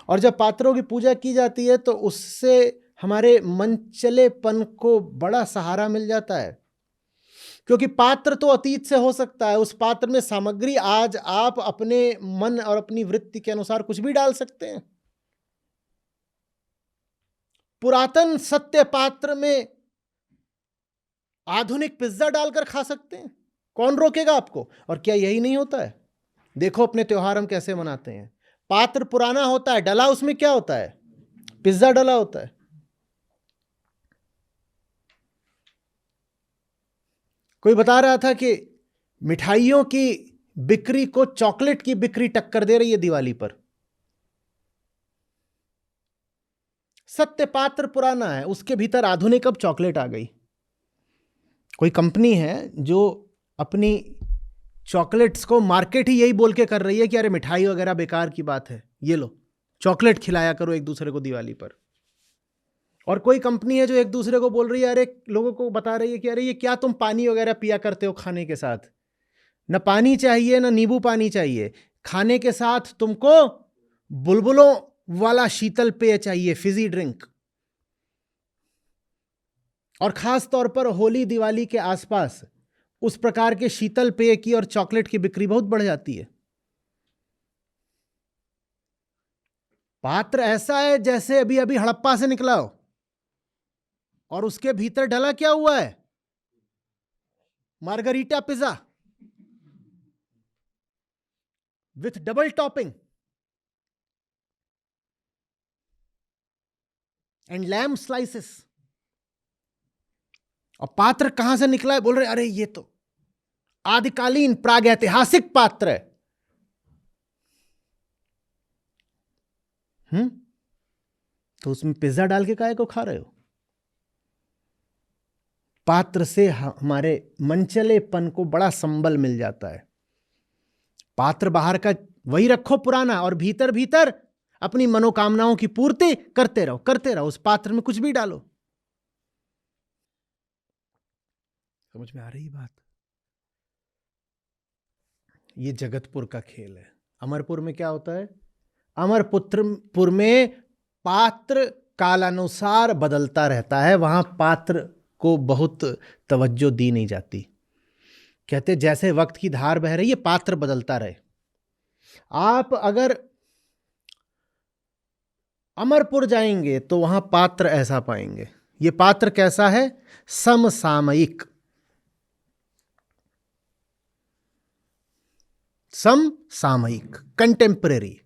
और जब पात्रों की पूजा की जाती है तो उससे हमारे मनचलेपन को बड़ा सहारा मिल जाता है, क्योंकि पात्र तो अतीत से हो सकता है। उस पात्र में सामग्री आज आप अपने मन और अपनी वृत्ति के अनुसार कुछ भी डाल सकते हैं। पुरातन सत्य पात्र में आधुनिक पिज्जा डालकर खा सकते हैं, कौन रोकेगा आपको? और क्या यही नहीं होता है? देखो अपने त्योहार हम कैसे मनाते हैं। पात्र पुराना होता है, डला उसमें क्या होता है? पिज्जा डला होता है। कोई बता रहा था कि मिठाइयों की बिक्री को चॉकलेट की बिक्री टक्कर दे रही है दिवाली पर। सत्य पात्र पुराना है, उसके भीतर आधुनिक अब चॉकलेट आ गई। कोई कंपनी है जो अपनी चॉकलेट्स को मार्केट ही यही बोल के कर रही है कि अरे मिठाई वगैरह बेकार की बात है, ये लो चॉकलेट खिलाया करो एक दूसरे को दिवाली पर। और कोई कंपनी है जो एक दूसरे को बोल रही है, अरे लोगों को बता रही है कि अरे ये क्या तुम पानी वगैरह पिया करते हो खाने के साथ? न पानी चाहिए न नींबू पानी चाहिए, खाने के साथ तुमको बुलबुलों वाला शीतल पेय चाहिए, फिजी ड्रिंक। और खास तौर पर होली दिवाली के आसपास उस प्रकार के शीतल पेय की और चॉकलेट की बिक्री बहुत बढ़ जाती है। पात्र ऐसा है जैसे अभी अभी हड़प्पा से निकला हो, और उसके भीतर डला क्या हुआ है? Margherita pizza with double topping and lamb slices. और पात्र कहां से निकला है? बोल रहे अरे ये तो आदिकालीन प्रागैतिहासिक पात्र है। तो उसमें पिज्जा डाल के काहे को खा रहे हो? पात्र से हमारे मनचलेपन को बड़ा संबल मिल जाता है। पात्र बाहर का वही रखो पुराना, और भीतर भीतर अपनी मनोकामनाओं की पूर्ति करते रहो उस पात्र में कुछ भी डालो। समझ में आ रही बात? ये जगतपुर का खेल है। अमरपुर में क्या होता है? अमरपुर में पात्र कालानुसार बदलता रहता है, वहां पात्र को बहुत तवज्जो दी नहीं जाती। कहते जैसे वक्त की धार बह रही है, पात्र बदलता रहे। आप अगर अमरपुर जाएंगे तो वहां पात्र ऐसा पाएंगे। ये पात्र कैसा है? समसामयिक, समसामयिक, कंटेम्परेरी।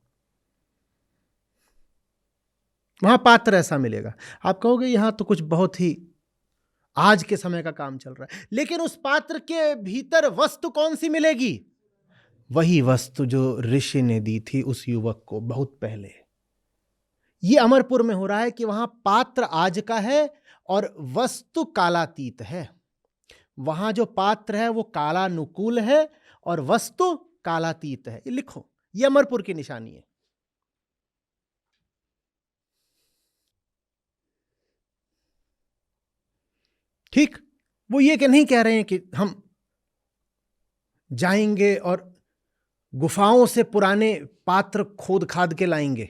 वहां पात्र ऐसा मिलेगा। आप कहोगे यहां तो कुछ बहुत ही आज के समय का काम चल रहा है, लेकिन उस पात्र के भीतर वस्तु कौन सी मिलेगी? वही वस्तु जो ऋषि ने दी थी उस युवक को बहुत पहले। ये अमरपुर में हो रहा है कि वहां पात्र आज का है और वस्तु कालातीत है। वहां जो पात्र है वो कालानुकूल है और वस्तु कालातीत है। ये लिखो, ये अमरपुर की निशानी है। ठीक, वो ये कि नहीं कह रहे हैं कि हम जाएंगे और गुफाओं से पुराने पात्र खोद खाद के लाएंगे,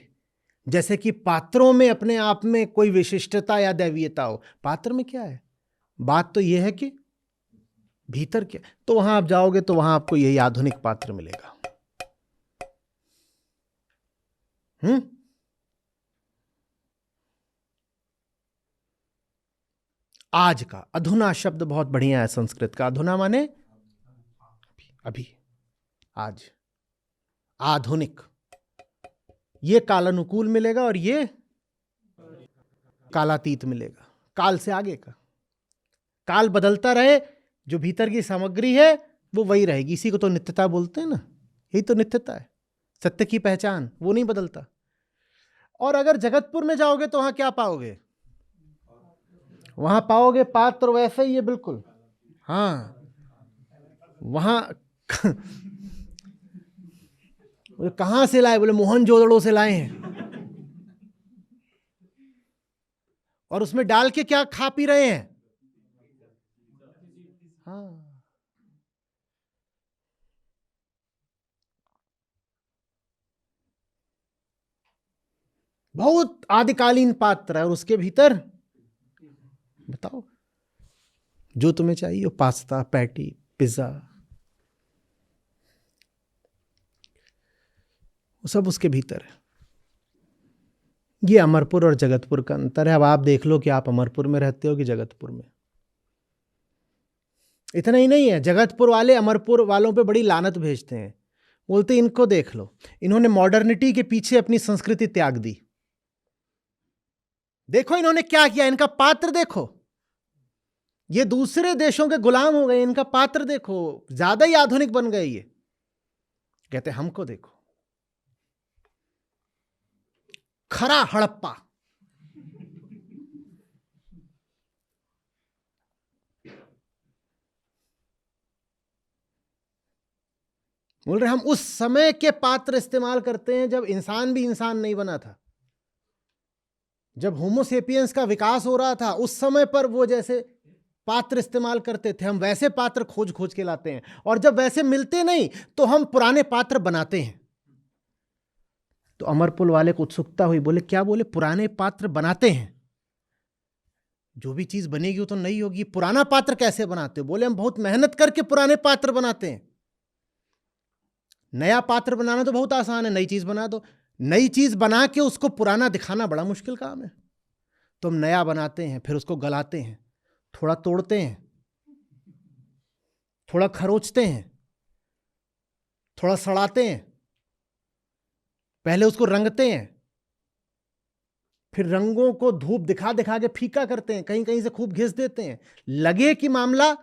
जैसे कि पात्रों में अपने आप में कोई विशिष्टता या दैवीयता हो। पात्र में क्या है? बात तो यह है कि भीतर क्या। तो वहां आप जाओगे तो वहां आपको यही आधुनिक पात्र मिलेगा। आज का अधुना शब्द बहुत बढ़िया है संस्कृत का। अधुना माने अभी, आज, आधुनिक। ये कालानुकूल मिलेगा और ये कालातीत मिलेगा, काल से आगे का। काल बदलता रहे, जो भीतर की सामग्री है वो वही रहेगी। इसी को तो नित्यता बोलते हैं ना। यही तो नित्यता है, सत्य की पहचान, वो नहीं बदलता। और अगर जगतपुर में जाओगे तो वहां क्या पाओगे? वहां पाओगे पात्र वैसे ही है बिल्कुल। हाँ, वहां कहां से लाए? बोले मोहनजोदड़ो से लाए हैं। और उसमें डाल के क्या खा पी रहे हैं? हाँ, बहुत आदिकालीन पात्र है और उसके भीतर बताओ जो तुम्हें चाहिए, पास्ता, पैटी, पिज्जा, वो सब उसके भीतर है। ये अमरपुर और जगतपुर का अंतर है। अब आप देख लो कि आप अमरपुर में रहते हो कि जगतपुर में। इतना ही नहीं है, जगतपुर वाले अमरपुर वालों पे बड़ी लानत भेजते हैं। बोलते इनको देख लो, इन्होंने मॉडर्निटी के पीछे अपनी संस्कृति त्याग दी। देखो इन्होंने क्या किया, इनका पात्र देखो। ये दूसरे देशों के गुलाम हो गए, इनका पात्र देखो, ज्यादा ही आधुनिक बन गए ये। कहते हमको देखो, खरा हड़प्पा। बोल रहे हम उस समय के पात्र इस्तेमाल करते हैं जब इंसान भी इंसान नहीं बना था, जब होमोसेपियंस का विकास हो रहा था, उस समय पर वो जैसे पात्र इस्तेमाल करते थे, हम वैसे पात्र खोज खोज के लाते हैं। और जब वैसे मिलते नहीं तो हम पुराने पात्र बनाते हैं। तो अमरपुर वाले को उत्सुकता हुई, बोले क्या? बोले पुराने पात्र बनाते हैं। जो भी चीज बनेगी वो तो नई होगी, पुराना पात्र कैसे बनाते हो? बोले हम बहुत मेहनत करके पुराने पात्र बनाते हैं। नया पात्र बनाना तो बहुत आसान है, नई चीज बना दो। नई चीज बना के उसको पुराना दिखाना बड़ा मुश्किल काम है। तो हम नया बनाते हैं, फिर उसको गलाते हैं, थोड़ा तोड़ते हैं, थोड़ा खरोचते हैं, थोड़ा सड़ाते हैं, पहले उसको रंगते हैं, फिर रंगों को धूप दिखा दिखा के फीका करते हैं, कहीं कहीं से खूब घिस देते हैं, लगे कि मामला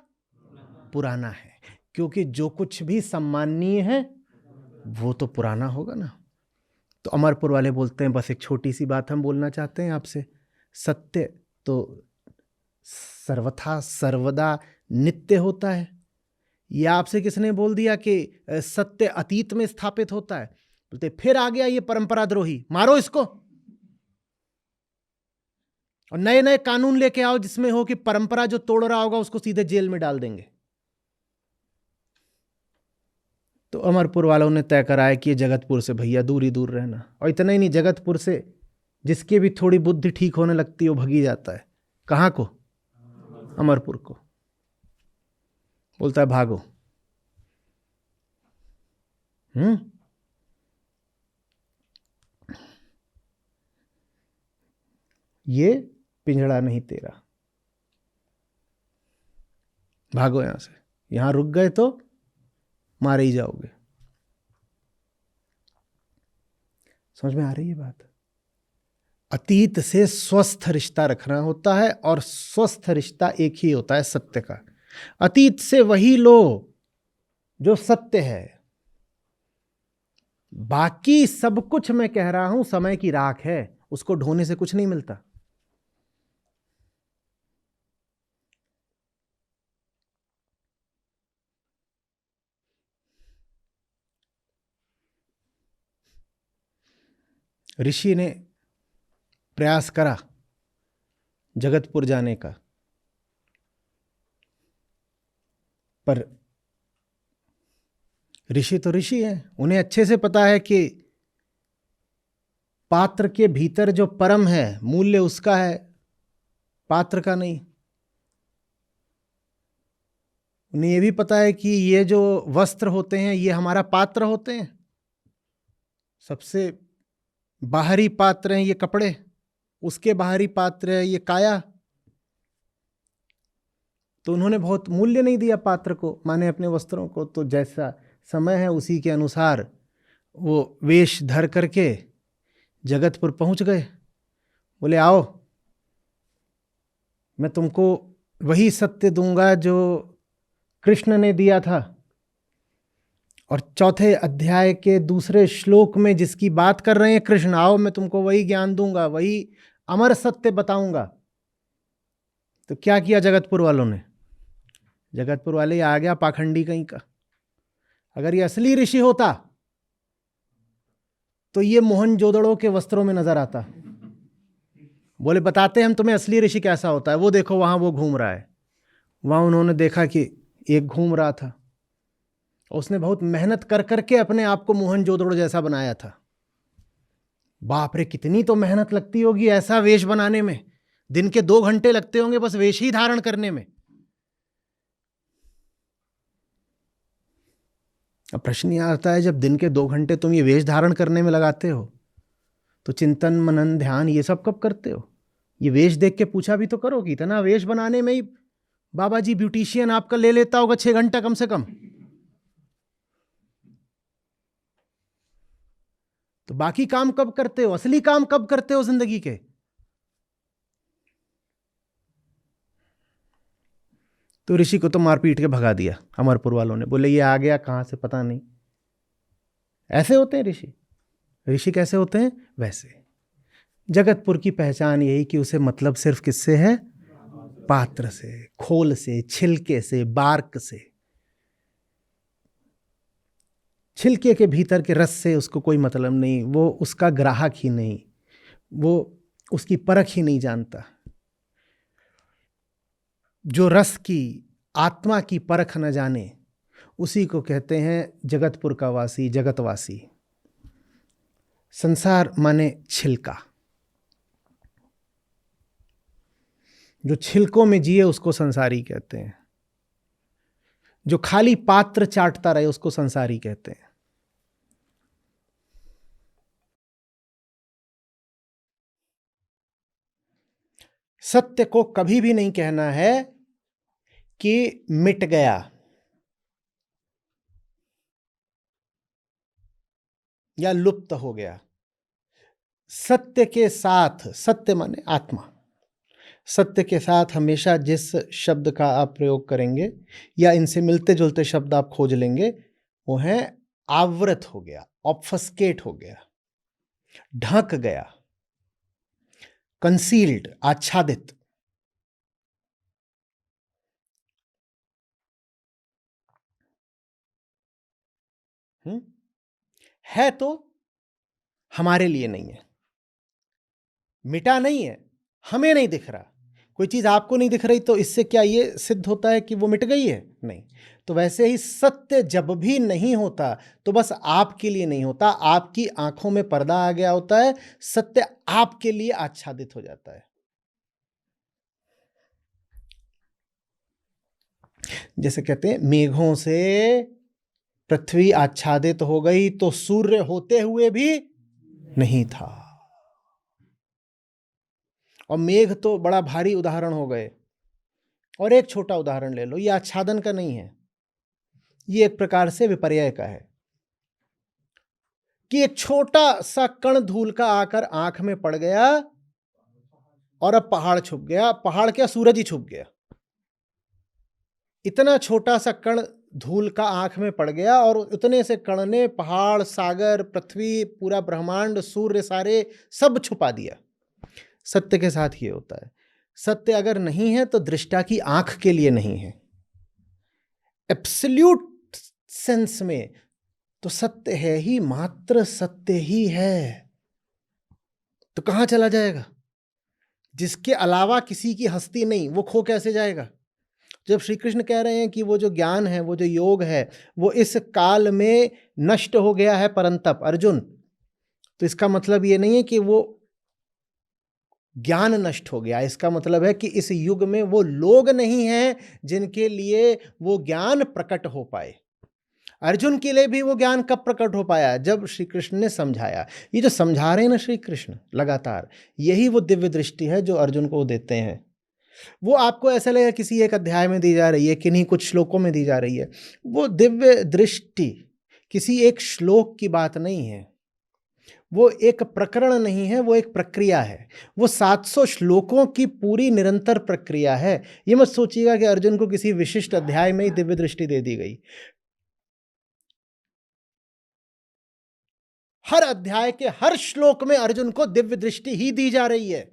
पुराना है। क्योंकि जो कुछ भी सम्माननीय है वो तो पुराना होगा ना। तो अमरपुर वाले बोलते हैं बस एक छोटी सी बात हम बोलना चाहते हैं आपसे, सत्य तो सर्वथा सर्वदा नित्य होता है। यह आपसे किसने बोल दिया कि सत्य अतीत में स्थापित होता है? बोलते फिर आ गया ये परंपरा द्रोही, मारो इसको और नए नए कानून लेके आओ जिसमें हो कि परंपरा जो तोड़ रहा होगा उसको सीधे जेल में डाल देंगे। तो अमरपुर वालों ने तय कराया कि ये जगतपुर से भैया दूर ही दूर रहना। और इतना ही नहीं, जगतपुर से जिसके भी थोड़ी बुद्धि ठीक होने लगती है वो भगी जाता है। कहाँ को? अमरपुर को। बोलता है भागो। ये पिंजड़ा नहीं तेरा, भागो यहां से। यहां रुक गए तो मारे ही जाओगे। समझ में आ रही है बात? अतीत से स्वस्थ रिश्ता रखना होता है, और स्वस्थ रिश्ता एक ही होता है, सत्य का। अतीत से वही लो जो सत्य है, बाकी सब कुछ मैं कह रहा हूं समय की राख है, उसको ढोने से कुछ नहीं मिलता। ऋषि ने प्रयास करा जगतपुर जाने का, पर ऋषि तो ऋषि हैं, उन्हें अच्छे से पता है कि पात्र के भीतर जो परम है, मूल्य उसका है, पात्र का नहीं। उन्हें यह भी पता है कि ये जो वस्त्र होते हैं ये हमारा पात्र होते हैं, सबसे बाहरी पात्र हैं ये कपड़े, उसके बाहरी पात्र है ये काया। तो उन्होंने बहुत मूल्य नहीं दिया पात्र को, माने अपने वस्त्रों को। तो जैसा समय है उसी के अनुसार वो वेश धर करके जगतपुर पहुंच गए। बोले आओ, मैं तुमको वही सत्य दूंगा जो कृष्ण ने दिया था, और चौथे अध्याय के दूसरे श्लोक में जिसकी बात कर रहे हैं कृष्ण, आओ मैं तुमको वही ज्ञान दूंगा, वही अमर सत्य बताऊंगा। तो क्या किया जगतपुर वालों ने? जगतपुर वाले आ गया पाखंडी कहीं का। अगर ये असली ऋषि होता तो ये मोहनजोदड़ो के वस्त्रों में नजर आता। बोले बताते हम तुम्हें असली ऋषि कैसा होता है, वो देखो वहां वो घूम रहा है। वहां उन्होंने देखा कि एक घूम रहा था, उसने बहुत मेहनत कर करके अपने आप को मोहनजोदड़ो जैसा बनाया था। बाप रे, कितनी तो मेहनत लगती होगी ऐसा वेश बनाने में। दिन के 2 घंटे लगते होंगे बस वेश ही धारण करने में। अब प्रश्न यह आता है, जब दिन के 2 घंटे तुम ये वेश धारण करने में लगाते हो तो चिंतन मनन ध्यान ये सब कब करते हो? ये वेश देख के पूछा भी तो करो कि इतना वेश बनाने में ही बाबा जी ब्यूटिशियन आपका ले लेता होगा 6 घंटा कम से कम। तो बाकी काम कब करते हो? असली काम कब करते हो जिंदगी के? तो ऋषि को तो मार पीट के भगा दिया अमरपुर वालों ने। बोले ये आ गया कहां से पता नहीं। ऐसे होते हैं ऋषि। ऋषि कैसे होते हैं? वैसे। जगतपुर की पहचान यही कि उसे मतलब सिर्फ किससे है? पात्र से, खोल से, छिलके से, बार्क से। छिलके के भीतर के रस से उसको कोई मतलब नहीं, वो उसका ग्राहक ही नहीं, वो उसकी परख ही नहीं जानता। जो रस की, आत्मा की परख न जाने, उसी को कहते हैं जगतपुर का वासी, जगतवासी। संसार माने छिलका। जो छिलकों में जिए उसको संसारी कहते हैं। जो खाली पात्र चाटता रहे उसको संसारी कहते हैं। सत्य को कभी भी नहीं कहना है कि मिट गया या लुप्त हो गया। सत्य के साथ, सत्य माने आत्मा, सत्य के साथ हमेशा जिस शब्द का आप प्रयोग करेंगे या इनसे मिलते जुलते शब्द आप खोज लेंगे, वो है आवृत हो गया, ऑब्फस्केट हो गया, ढक गया, कंसील्ड, आच्छादित। है तो हमारे लिए नहीं है, मिटा नहीं है, हमें नहीं दिख रहा। कोई चीज आपको नहीं दिख रही तो इससे क्या ये सिद्ध होता है कि वो मिट गई है? नहीं। तो वैसे ही सत्य जब भी नहीं होता तो बस आपके लिए नहीं होता, आपकी आंखों में पर्दा आ गया होता है, सत्य आपके लिए आच्छादित हो जाता है। जैसे कहते हैं मेघों से पृथ्वी आच्छादित हो गई तो सूर्य होते हुए भी नहीं था। और मेघ तो बड़ा भारी उदाहरण हो गए। और एक छोटा उदाहरण ले लो, ये आच्छादन का नहीं है, ये एक प्रकार से विपर्यय का है कि एक छोटा सा कण धूल का आकर आंख में पड़ गया और अब पहाड़ छुप गया। पहाड़ क्या, सूरज ही छुप गया। इतना छोटा सा कण धूल का आंख में पड़ गया और उतने से कण ने पहाड़, सागर, पृथ्वी, पूरा ब्रह्मांड, सूर्य, सारे सब छुपा दिया। सत्य के साथ ये होता है। सत्य अगर नहीं है तो दृष्टा की आंख के लिए नहीं है। एब्सोल्यूट सेंस में तो सत्य है ही, मात्र सत्य ही है। तो कहां चला जाएगा? जिसके अलावा किसी की हस्ती नहीं, वो खो कैसे जाएगा? जब श्री कृष्ण कह रहे हैं कि वो जो ज्ञान है, वो जो योग है, वो इस काल में नष्ट हो गया है परंतप अर्जुन, तो इसका मतलब ये नहीं है कि वो ज्ञान नष्ट हो गया। इसका मतलब है कि इस युग में वो लोग नहीं हैं जिनके लिए वो ज्ञान प्रकट हो पाए। अर्जुन के लिए भी वो ज्ञान कब प्रकट हो पाया? जब श्री कृष्ण ने समझाया। ये जो समझा रहे हैं ना श्री कृष्ण लगातार, यही वो दिव्य दृष्टि है जो अर्जुन को देते हैं। वो आपको ऐसा लगेगा किसी एक अध्याय में दी जा रही है, किन्हीं कुछ श्लोकों में दी जा रही है। वो दिव्य दृष्टि किसी एक श्लोक की बात नहीं है, वो एक प्रकरण नहीं है, वो एक प्रक्रिया है। वो 700 श्लोकों की पूरी निरंतर प्रक्रिया है। ये मत सोचिएगा कि अर्जुन को किसी विशिष्ट अध्याय में ही दिव्य दृष्टि दे दी गई। हर अध्याय के हर श्लोक में अर्जुन को दिव्य दृष्टि ही दी जा रही है।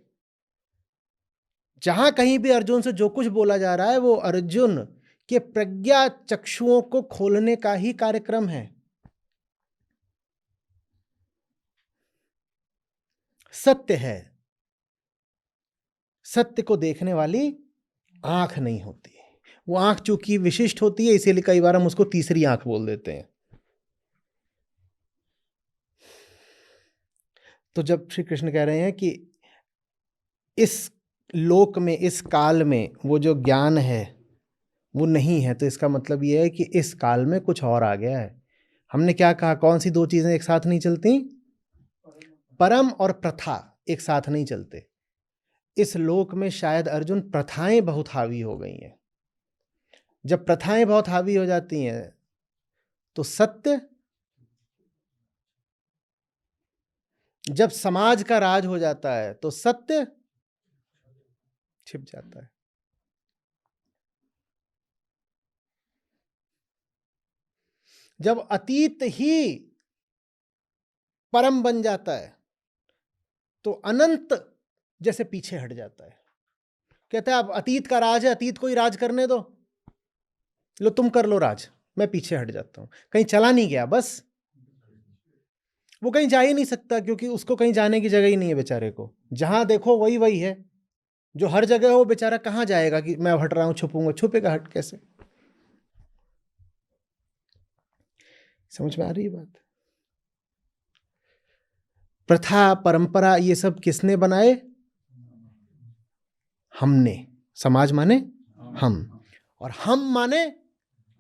जहां कहीं भी अर्जुन से जो कुछ बोला जा रहा है वो अर्जुन के प्रज्ञा चक्षुओं को खोलने का ही कार्यक्रम है। सत्य है, सत्य को देखने वाली आंख नहीं होती। वो आंख चूंकि विशिष्ट होती है, इसीलिए कई बार हम उसको तीसरी आंख बोल देते हैं। तो जब श्री कृष्ण कह रहे हैं कि इस लोक में, इस काल में वो जो ज्ञान है वो नहीं है, तो इसका मतलब ये है कि इस काल में कुछ और आ गया है। हमने क्या कहा, कौन सी दो चीजें एक साथ नहीं चलती? परम और प्रथा एक साथ नहीं चलते। इस लोक में शायद अर्जुन प्रथाएं बहुत हावी हो गई हैं। जब प्रथाएं बहुत हावी हो जाती हैं तो सत्य, जब समाज का राज हो जाता है तो सत्य छिप जाता है। जब अतीत ही परम बन जाता है तो अनंत जैसे पीछे हट जाता है। कहता है अब अतीत का राज है, अतीत को ही राज करने दो, लो तुम कर लो राज, मैं पीछे हट जाता हूं। कहीं चला नहीं गया, बस वो कहीं जा ही नहीं सकता, क्योंकि उसको कहीं जाने की जगह ही नहीं है बेचारे को। जहां देखो वही वही है, जो हर जगह हो बेचारा कहां जाएगा कि मैं हट रहा हूं, छुपूंगा? छुपेगा हट कैसे? समझ में आ रही है बात? प्रथा, परंपरा, ये सब किसने बनाए? हमने। समाज माने हम, और हम माने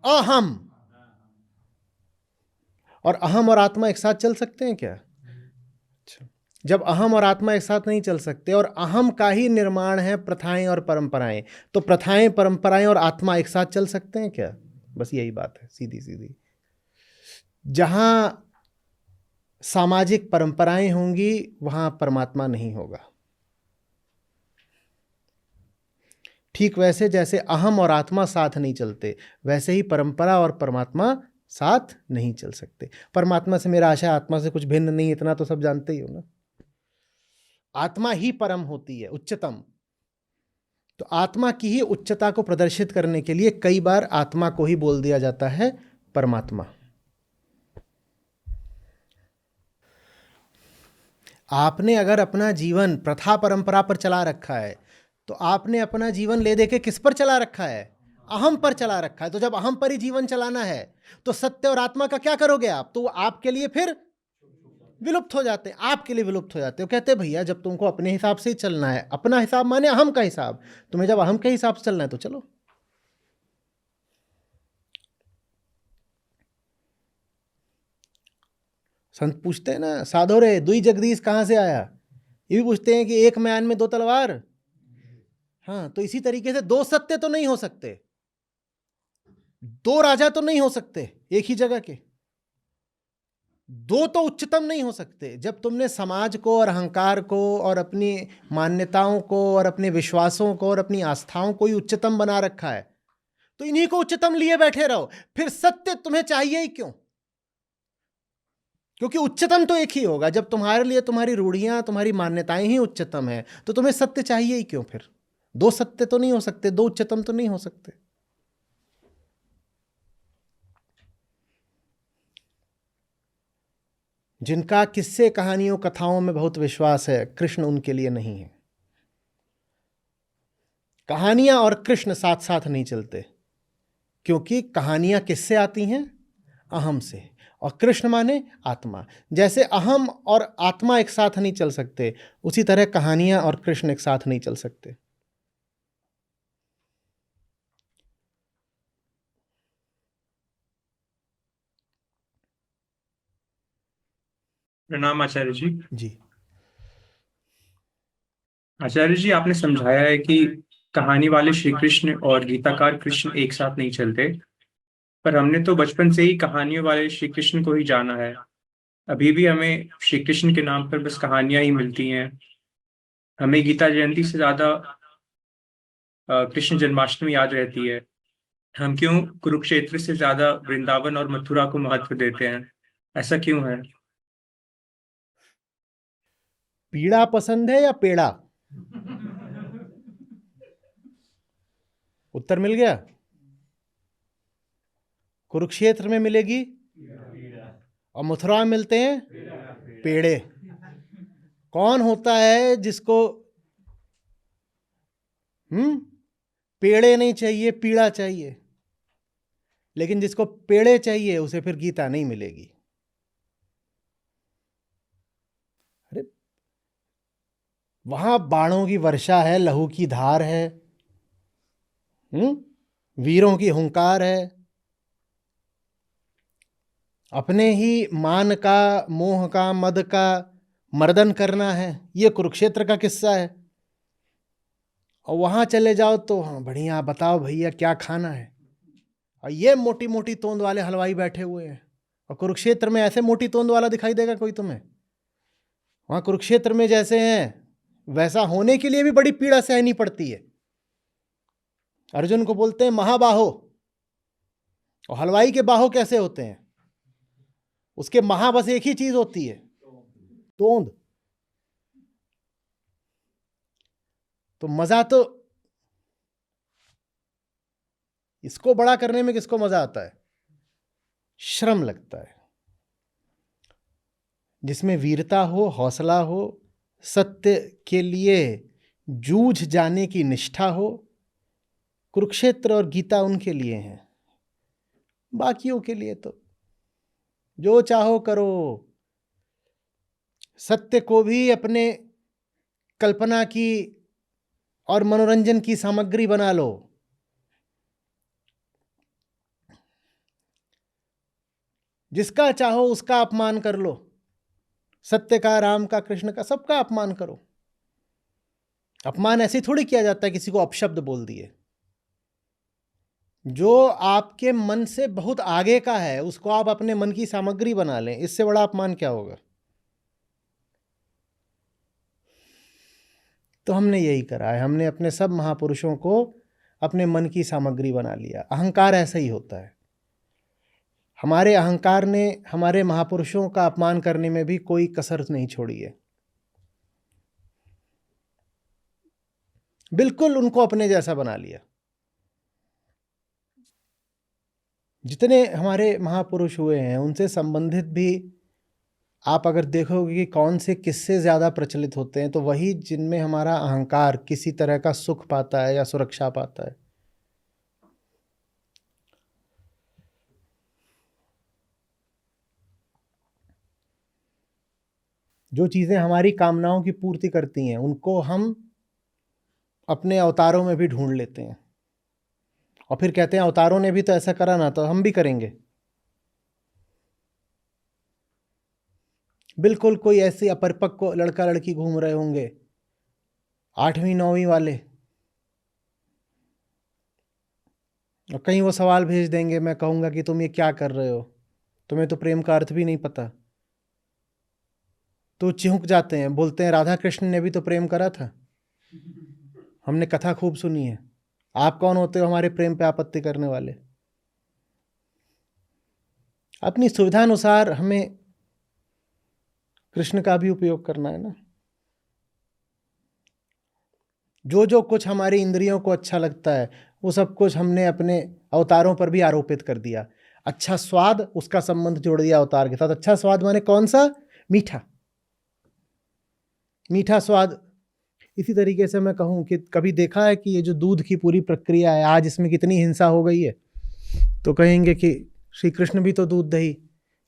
अहम। और अहम और आत्मा एक साथ चल सकते हैं क्या? जब अहम और आत्मा एक साथ नहीं चल सकते, और अहम का ही निर्माण है प्रथाएं और परंपराएं, तो प्रथाएं, परंपराएं और आत्मा एक साथ चल सकते हैं क्या? बस यही बात है, सीधी सीधी। जहां सामाजिक परंपराएं होंगी वहां परमात्मा नहीं होगा। ठीक वैसे जैसे अहम और आत्मा साथ नहीं चलते, वैसे ही परंपरा और परमात्मा साथ नहीं चल सकते। परमात्मा से मेरा आशा आत्मा से कुछ भिन्न नहीं, इतना तो सब जानते ही हो ना। आत्मा ही परम होती है, उच्चतम। तो आत्मा की ही उच्चता को प्रदर्शित करने के लिए कई बार आत्मा को ही बोल दिया जाता है परमात्मा। आपने अगर अपना जीवन प्रथा परंपरा पर चला रखा है तो आपने अपना जीवन ले दे के किस पर चला रखा है? अहम पर चला रखा है। तो जब अहम पर ही जीवन चलाना है तो सत्य और आत्मा का क्या करोगे आप? तो वो आपके लिए फिर विलुप्त हो जाते हैं, आपके लिए विलुप्त हो जाते हैं। वो कहते हैं भैया जब तुमको अपने हिसाब से ही चलना है, अपना हिसाब माने अहम का हिसाब, तुम्हें जब अहम के हिसाब से चलना है तो चलो। संत पूछते हैं ना, साधो रे दुई जगदीश कहाँ से आया? ये भी पूछते हैं कि एक म्यान में दो तलवार। हाँ, तो इसी तरीके से दो सत्य तो नहीं हो सकते, दो राजा तो नहीं हो सकते एक ही जगह के, दो तो उच्चतम नहीं हो सकते। जब तुमने समाज को और अहंकार को और अपनी मान्यताओं को और अपने विश्वासों को और अपनी आस्थाओं को ही उच्चतम बना रखा है, तो इन्हीं को उच्चतम लिए बैठे रहो। फिर सत्य तुम्हें चाहिए ही क्यों? क्योंकि उच्चतम तो एक ही होगा। जब तुम्हारे लिए तुम्हारी रूढ़ियां, तुम्हारी मान्यताएं ही उच्चतम है, तो तुम्हें सत्य चाहिए ही क्यों? फिर दो सत्य तो नहीं हो सकते, दो उच्चतम तो नहीं हो सकते। जिनका किस्से कहानियों कथाओं में बहुत विश्वास है, कृष्ण उनके लिए नहीं है। कहानियां और कृष्ण साथ साथ नहीं चलते, क्योंकि कहानियां किससे आती हैं? अहम से, और कृष्ण माने आत्मा। जैसे अहम और आत्मा एक साथ नहीं चल सकते, उसी तरह कहानियां और कृष्ण एक साथ नहीं चल सकते। प्रणाम आचार्य जी। जी। आचार्य जी, आपने समझाया है कि कहानी वाले श्री कृष्ण और गीताकार कृष्ण एक साथ नहीं चलते, पर हमने तो बचपन से ही कहानियों वाले श्री कृष्ण को ही जाना है। अभी भी हमें श्री कृष्ण के नाम पर बस कहानियां ही मिलती हैं। हमें गीता जयंती से ज्यादा कृष्ण जन्माष्टमी याद रहती है। हम क्यों कुरुक्षेत्र से ज्यादा वृंदावन और मथुरा को महत्व देते हैं? ऐसा क्यों है? पीड़ा पसंद है या पेड़ा? उत्तर मिल गया। कुरुक्षेत्र में मिलेगी और मथुरा में मिलते हैं पेड़े। कौन होता है जिसको पेड़े नहीं चाहिए, पीड़ा चाहिए? लेकिन जिसको पेड़े चाहिए उसे फिर गीता नहीं मिलेगी। अरे वहां बाणों की वर्षा है, लहू की धार है, वीरों की हुंकार है। अपने ही मान का, मोह का, मद का मर्दन करना है, ये कुरुक्षेत्र का किस्सा है। और वहां चले जाओ तो हाँ बढ़िया, बताओ भैया क्या खाना है, और ये मोटी मोटी तोंद वाले हलवाई बैठे हुए हैं। और कुरुक्षेत्र में ऐसे मोटी तोंद वाला दिखाई देगा कोई तुम्हें? वहां कुरुक्षेत्र में जैसे हैं वैसा होने के लिए भी बड़ी पीड़ा सहनी पड़ती है। अर्जुन को बोलते हैं महाबाहो, और हलवाई के बाहो कैसे होते हैं? उसके महा बस एक ही चीज होती है, तोंद। तो मजा तो इसको बड़ा करने में किसको मजा आता है? श्रम लगता है। जिसमें वीरता हो, हौसला हो, सत्य के लिए जूझ जाने की निष्ठा हो, कुरुक्षेत्र और गीता उनके लिए हैं। बाकियों के लिए तो जो चाहो करो, सत्य को भी अपने कल्पना की और मनोरंजन की सामग्री बना लो। जिसका चाहो उसका अपमान कर लो, सत्य का, राम का, कृष्ण का, सबका अपमान करो। अपमान ऐसे थोड़ी किया जाता है किसी को अपशब्द बोल दिए। जो आपके मन से बहुत आगे का है उसको आप अपने मन की सामग्री बना लें, इससे बड़ा अपमान क्या होगा? तो हमने यही करा है, हमने अपने सब महापुरुषों को अपने मन की सामग्री बना लिया। अहंकार ऐसा ही होता है। हमारे अहंकार ने हमारे महापुरुषों का अपमान करने में भी कोई कसर नहीं छोड़ी है। बिल्कुल उनको अपने जैसा बना लिया। जितने हमारे महापुरुष हुए हैं उनसे संबंधित भी आप अगर देखोगे कि कौन से किस्से ज़्यादा प्रचलित होते हैं तो वही जिनमें हमारा अहंकार किसी तरह का सुख पाता है या सुरक्षा पाता है। जो चीज़ें हमारी कामनाओं की पूर्ति करती हैं उनको हम अपने अवतारों में भी ढूंढ लेते हैं और फिर कहते हैं अवतारों ने भी तो ऐसा करा ना, तो हम भी करेंगे। बिल्कुल कोई ऐसे अपरिपक्व लड़का लड़की घूम रहे होंगे 8वीं 9वीं वाले, और कहीं वो सवाल भेज देंगे, मैं कहूँगा कि तुम ये क्या कर रहे हो, तुम्हें तो प्रेम का अर्थ भी नहीं पता। तो चिहुक जाते हैं, बोलते हैं राधा कृष्ण ने भी तो प्रेम करा था, हमने कथा खूब सुनी है, आप कौन होते हो हमारे प्रेम पे आपत्ति करने वाले। अपनी सुविधा अनुसार हमें कृष्ण का भी उपयोग करना है ना। जो जो कुछ हमारी इंद्रियों को अच्छा लगता है वो सब कुछ हमने अपने अवतारों पर भी आरोपित कर दिया। अच्छा स्वाद, उसका संबंध जोड़ दिया अवतार के साथ। अच्छा स्वाद माने कौन सा? मीठा, मीठा स्वाद। इसी तरीके से मैं कहूँ कि कभी देखा है कि ये जो दूध की पूरी प्रक्रिया है आज इसमें कितनी हिंसा हो गई है, तो कहेंगे कि श्री कृष्ण भी तो दूध दही,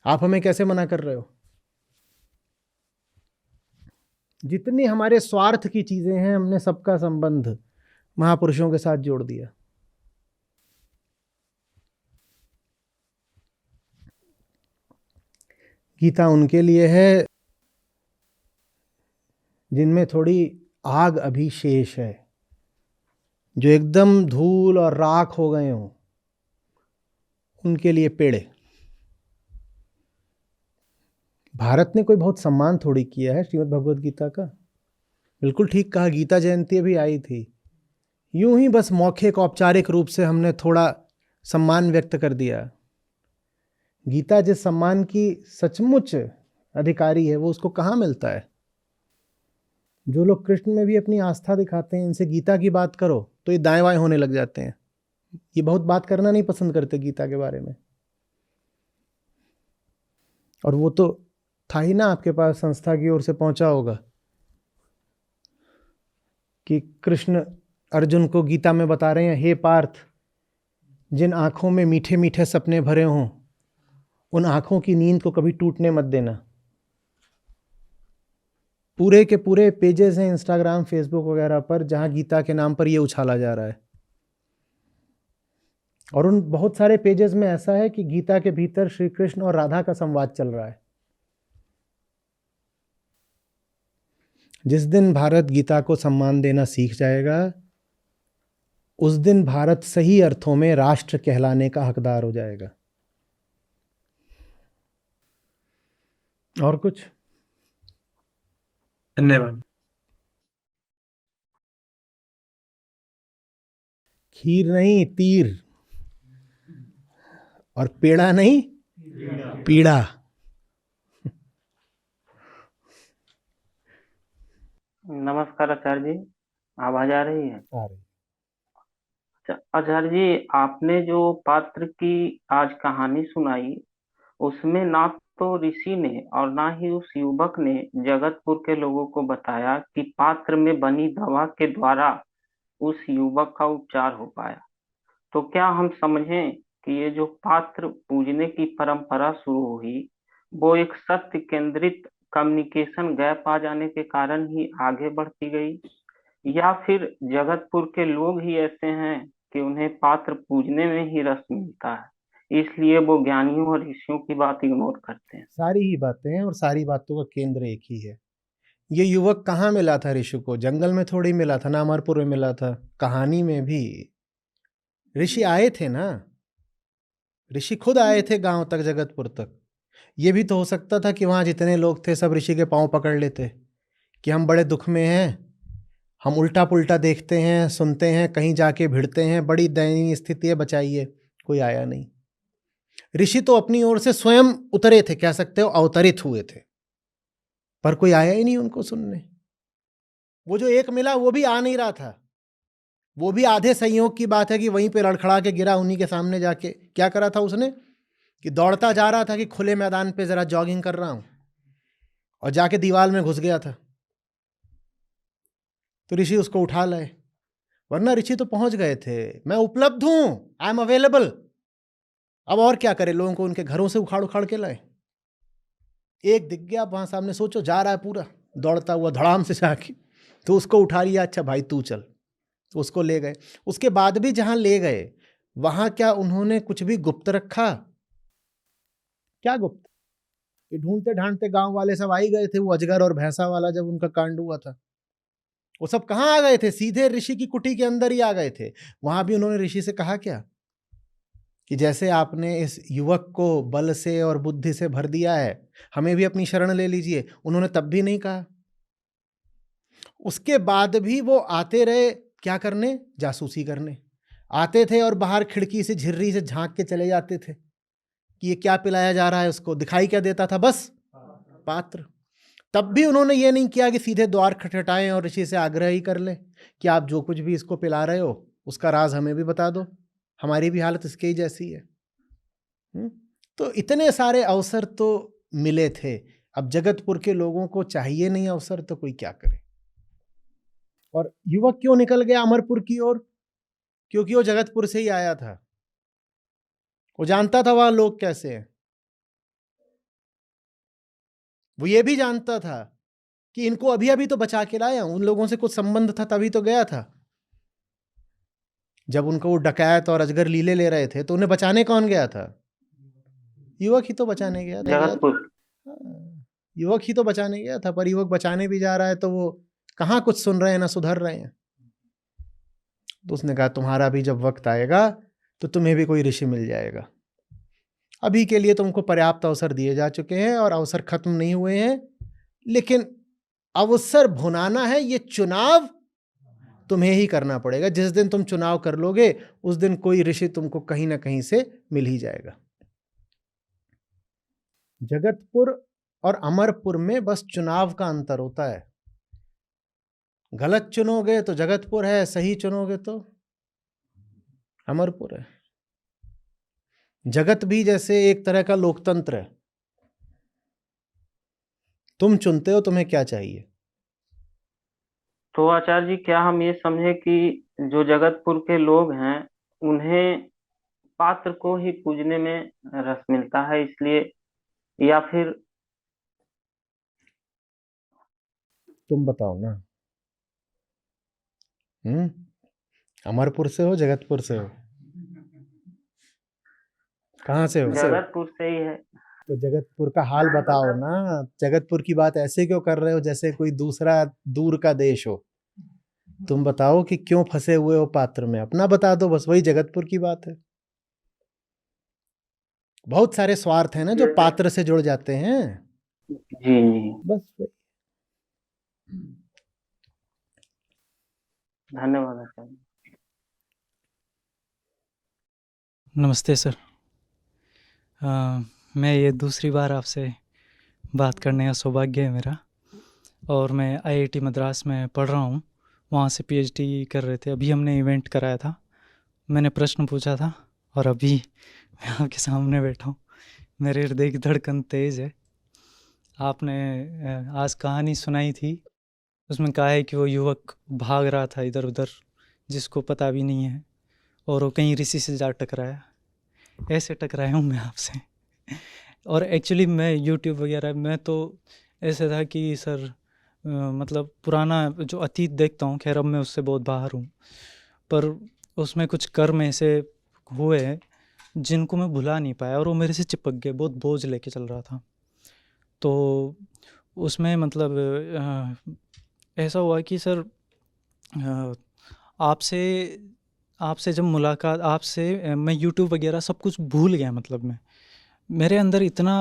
आप हमें कैसे मना कर रहे हो। जितनी हमारे स्वार्थ की चीजें हैं हमने सबका संबंध महापुरुषों के साथ जोड़ दिया। गीता उनके लिए है जिनमें थोड़ी आग अभी शेष है, जो एकदम धूल और राख हो गए हों, उनके लिए पेड़े। भारत ने कोई बहुत सम्मान थोड़ी किया है श्रीमद् भगवद गीता का। बिल्कुल ठीक कहा, गीता जयंती अभी आई थी, यूं ही बस मौखिक औपचारिक रूप से हमने थोड़ा सम्मान व्यक्त कर दिया। गीता जिस सम्मान की सचमुच अधिकारी है वो उसको कहाँ मिलता है। जो लोग कृष्ण में भी अपनी आस्था दिखाते हैं, इनसे गीता की बात करो तो ये दाएं बाएं होने लग जाते हैं। ये बहुत बात करना नहीं पसंद करते गीता के बारे में। और वो तो था ही ना, आपके पास संस्था की ओर से पहुंचा होगा कि कृष्ण अर्जुन को गीता में बता रहे हैं, हे पार्थ, जिन आंखों में मीठे मीठे सपने भरे हों उन आंखों की नींद को कभी टूटने मत देना। पूरे के पूरे पेजेस हैं इंस्टाग्राम फेसबुक वगैरह पर जहां गीता के नाम पर ये उछाला जा रहा है। और उन बहुत सारे पेजेस में ऐसा है कि गीता के भीतर श्री कृष्ण और राधा का संवाद चल रहा है। जिस दिन भारत गीता को सम्मान देना सीख जाएगा उस दिन भारत सही अर्थों में राष्ट्र कहलाने का हकदार हो जाएगा। और कुछ? धन्यवाद। खीर नहीं तीर, और पेड़ा नहीं पीड़ा। नमस्कार आचार्य जी, आवाज आ रही है? आ रही। अच्छा आचार्य जी, आपने जो पात्र की आज कहानी सुनाई उसमें ना तो ऋषि ने और ना ही उस युवक ने जगतपुर के लोगों को बताया कि पात्र में बनी दवा के द्वारा उस युवक का उपचार हो पाया। तो क्या हम समझें कि ये जो पात्र पूजने की परंपरा शुरू हुई वो एक सत्य केंद्रित कम्युनिकेशन गैप आ जाने के कारण ही आगे बढ़ती गई, या फिर जगतपुर के लोग ही ऐसे हैं कि उन्हें पात्र पूजने में ही रस मिलता है इसलिए वो ज्ञानियों और ऋषियों की बात इग्नोर करते हैं? सारी ही बातें हैं और सारी बातों का केंद्र एक ही है। ये युवक कहाँ मिला था ऋषि को? जंगल में थोड़ी मिला था, ना अमरपुर में मिला था। कहानी में भी ऋषि आए थे ना, ऋषि खुद आए थे गांव तक, जगतपुर तक। ये भी तो हो सकता था कि वहां जितने लोग थे सब ऋषि के पांव पकड़ लेते कि हम बड़े दुख में हैं, हम उल्टा पुल्टा देखते हैं, सुनते हैं, कहीं जाके भिड़ते हैं, बड़ी दयनीय स्थिति है, बचाइए। कोई आया नहीं। ऋषि तो अपनी ओर से स्वयं उतरे थे, कह सकते हो अवतरित हुए थे, पर कोई आया ही नहीं उनको सुनने। वो जो एक मिला वो भी आ नहीं रहा था। वो भी आधे संयोग की बात है कि वहीं पे लड़खड़ा के गिरा, उन्हीं के सामने जाके क्या करा था उसने कि दौड़ता जा रहा था कि खुले मैदान पे जरा जॉगिंग कर रहा हूं, और जाके दीवार में घुस गया था। तो ऋषि उसको उठा लाए, वरना ऋषि तो पहुंच गए थे, मैं उपलब्ध हूं, आई एम अवेलेबल। अब और क्या करे, लोगों को उनके घरों से उखाड़ उखाड़ के लाए। एक दिख गया वहां सामने, सोचो जा रहा है पूरा दौड़ता हुआ धड़ाम से जाके, तो उसको उठा लिया, अच्छा भाई तू चल, तो उसको ले गए। उसके बाद भी जहां ले गए वहां क्या उन्होंने कुछ भी गुप्त रखा? क्या गुप्त? ये ढूंढते ढांढते गांव वाले सब आई गए थे, वो अजगर और भैंसा वाला जब उनका कांड हुआ था, वो सब कहाँ आ गए थे? सीधे ऋषि की कुटी के अंदर ही आ गए थे। वहां भी उन्होंने ऋषि से कहा क्या कि जैसे आपने इस युवक को बल से और बुद्धि से भर दिया है, हमें भी अपनी शरण ले लीजिए। उन्होंने तब भी नहीं कहा। उसके बाद भी वो आते रहे, क्या करने? जासूसी करने आते थे, और बाहर खिड़की से झिर्री से झांक के चले जाते थे कि ये क्या पिलाया जा रहा है। उसको दिखाई क्या देता था? बस पात्र। तब भी उन्होंने ये नहीं किया कि सीधे द्वार खटखटाएं और ऋषि से आग्रह ही कर लें कि आप जो कुछ भी इसको पिला रहे हो उसका राज हमें भी बता दो, हमारी भी हालत इसके ही जैसी है। तो इतने सारे अवसर तो मिले थे। अब जगतपुर के लोगों को चाहिए नहीं अवसर, तो कोई क्या करे। और युवक क्यों निकल गया अमरपुर की ओर? क्योंकि वो जगतपुर से ही आया था, वो जानता था वहां लोग कैसे हैं। वो ये भी जानता था कि इनको अभी अभी तो बचा के लाया हूं, उन लोगों से कुछ संबंध था तभी तो गया था। जब उनको वो डकैत और अजगर लीले ले रहे थे तो उन्हें बचाने कौन गया था? युवक ही तो बचाने गया था। जगतपुर। युवक ही तो बचाने गया था, पर युवक बचाने भी जा रहा है तो वो कहाँ कुछ सुन रहे हैं, ना सुधर रहे हैं। तो उसने कहा तुम्हारा भी जब वक्त आएगा तो तुम्हें भी कोई ऋषि मिल जाएगा। अभी के लिए तुमको पर्याप्त अवसर दिए जा चुके हैं और अवसर खत्म नहीं हुए हैं, लेकिन अवसर भुनाना है, ये चुनाव तुम्हें ही करना पड़ेगा। जिस दिन तुम चुनाव कर लोगे उस दिन कोई ऋषि तुमको कहीं ना कहीं से मिल ही जाएगा। जगतपुर और अमरपुर में बस चुनाव का अंतर होता है। गलत चुनोगे तो जगतपुर है, सही चुनोगे तो अमरपुर है। जगत भी जैसे एक तरह का लोकतंत्र है। तुम चुनते हो तुम्हें क्या चाहिए। तो आचार्य जी, क्या हम ये समझे कि जो जगतपुर के लोग हैं उन्हें पात्र को ही पूजने में रस मिलता है इसलिए, या फिर? तुम बताओ ना। अमरपुर से हो, जगतपुर से हो, कहाँ से हो? जगतपुर से ही है। तो जगतपुर का हाल बताओ ना। जगतपुर की बात ऐसे क्यों कर रहे हो जैसे कोई दूसरा दूर का देश हो? तुम बताओ कि क्यों फंसे हुए हो पात्र में, अपना बता दो बस। वही जगतपुर की बात है। बहुत सारे स्वार्थ हैं ना जो पात्र से जुड़ जाते हैं। जी, बस वही। धन्यवाद आचार्य। नमस्ते सर। मैं ये दूसरी बार आपसे बात करने का सौभाग्य है मेरा, और मैं आईआईटी मद्रास में पढ़ रहा हूँ। वहाँ से पीएचडी कर रहे थे। अभी हमने इवेंट कराया था, मैंने प्रश्न पूछा था, और अभी मैं आपके सामने बैठा हूँ। मेरे हृदय की धड़कन तेज़ है। आपने आज कहानी सुनाई थी, उसमें कहा है कि वो युवक भाग रहा था इधर उधर, जिसको पता भी नहीं है, और वो कहीं ऋषि से जा टकराया। ऐसे टकराया हूँ मैं आपसे। और एक्चुअली मैं यूट्यूब वगैरह में तो ऐसे था कि सर मतलब पुराना जो अतीत देखता हूँ, खैर अब मैं उससे बहुत बाहर हूँ, पर उसमें कुछ कर्म ऐसे हुए हैं जिनको मैं भुला नहीं पाया, और वो मेरे से चिपक गए, बहुत बोझ लेके चल रहा था। तो उसमें मतलब ऐसा हुआ कि सर आपसे जब मुलाकात, आपसे मैं यूट्यूब वगैरह सब कुछ भूल गया। मतलब मेरे अंदर इतना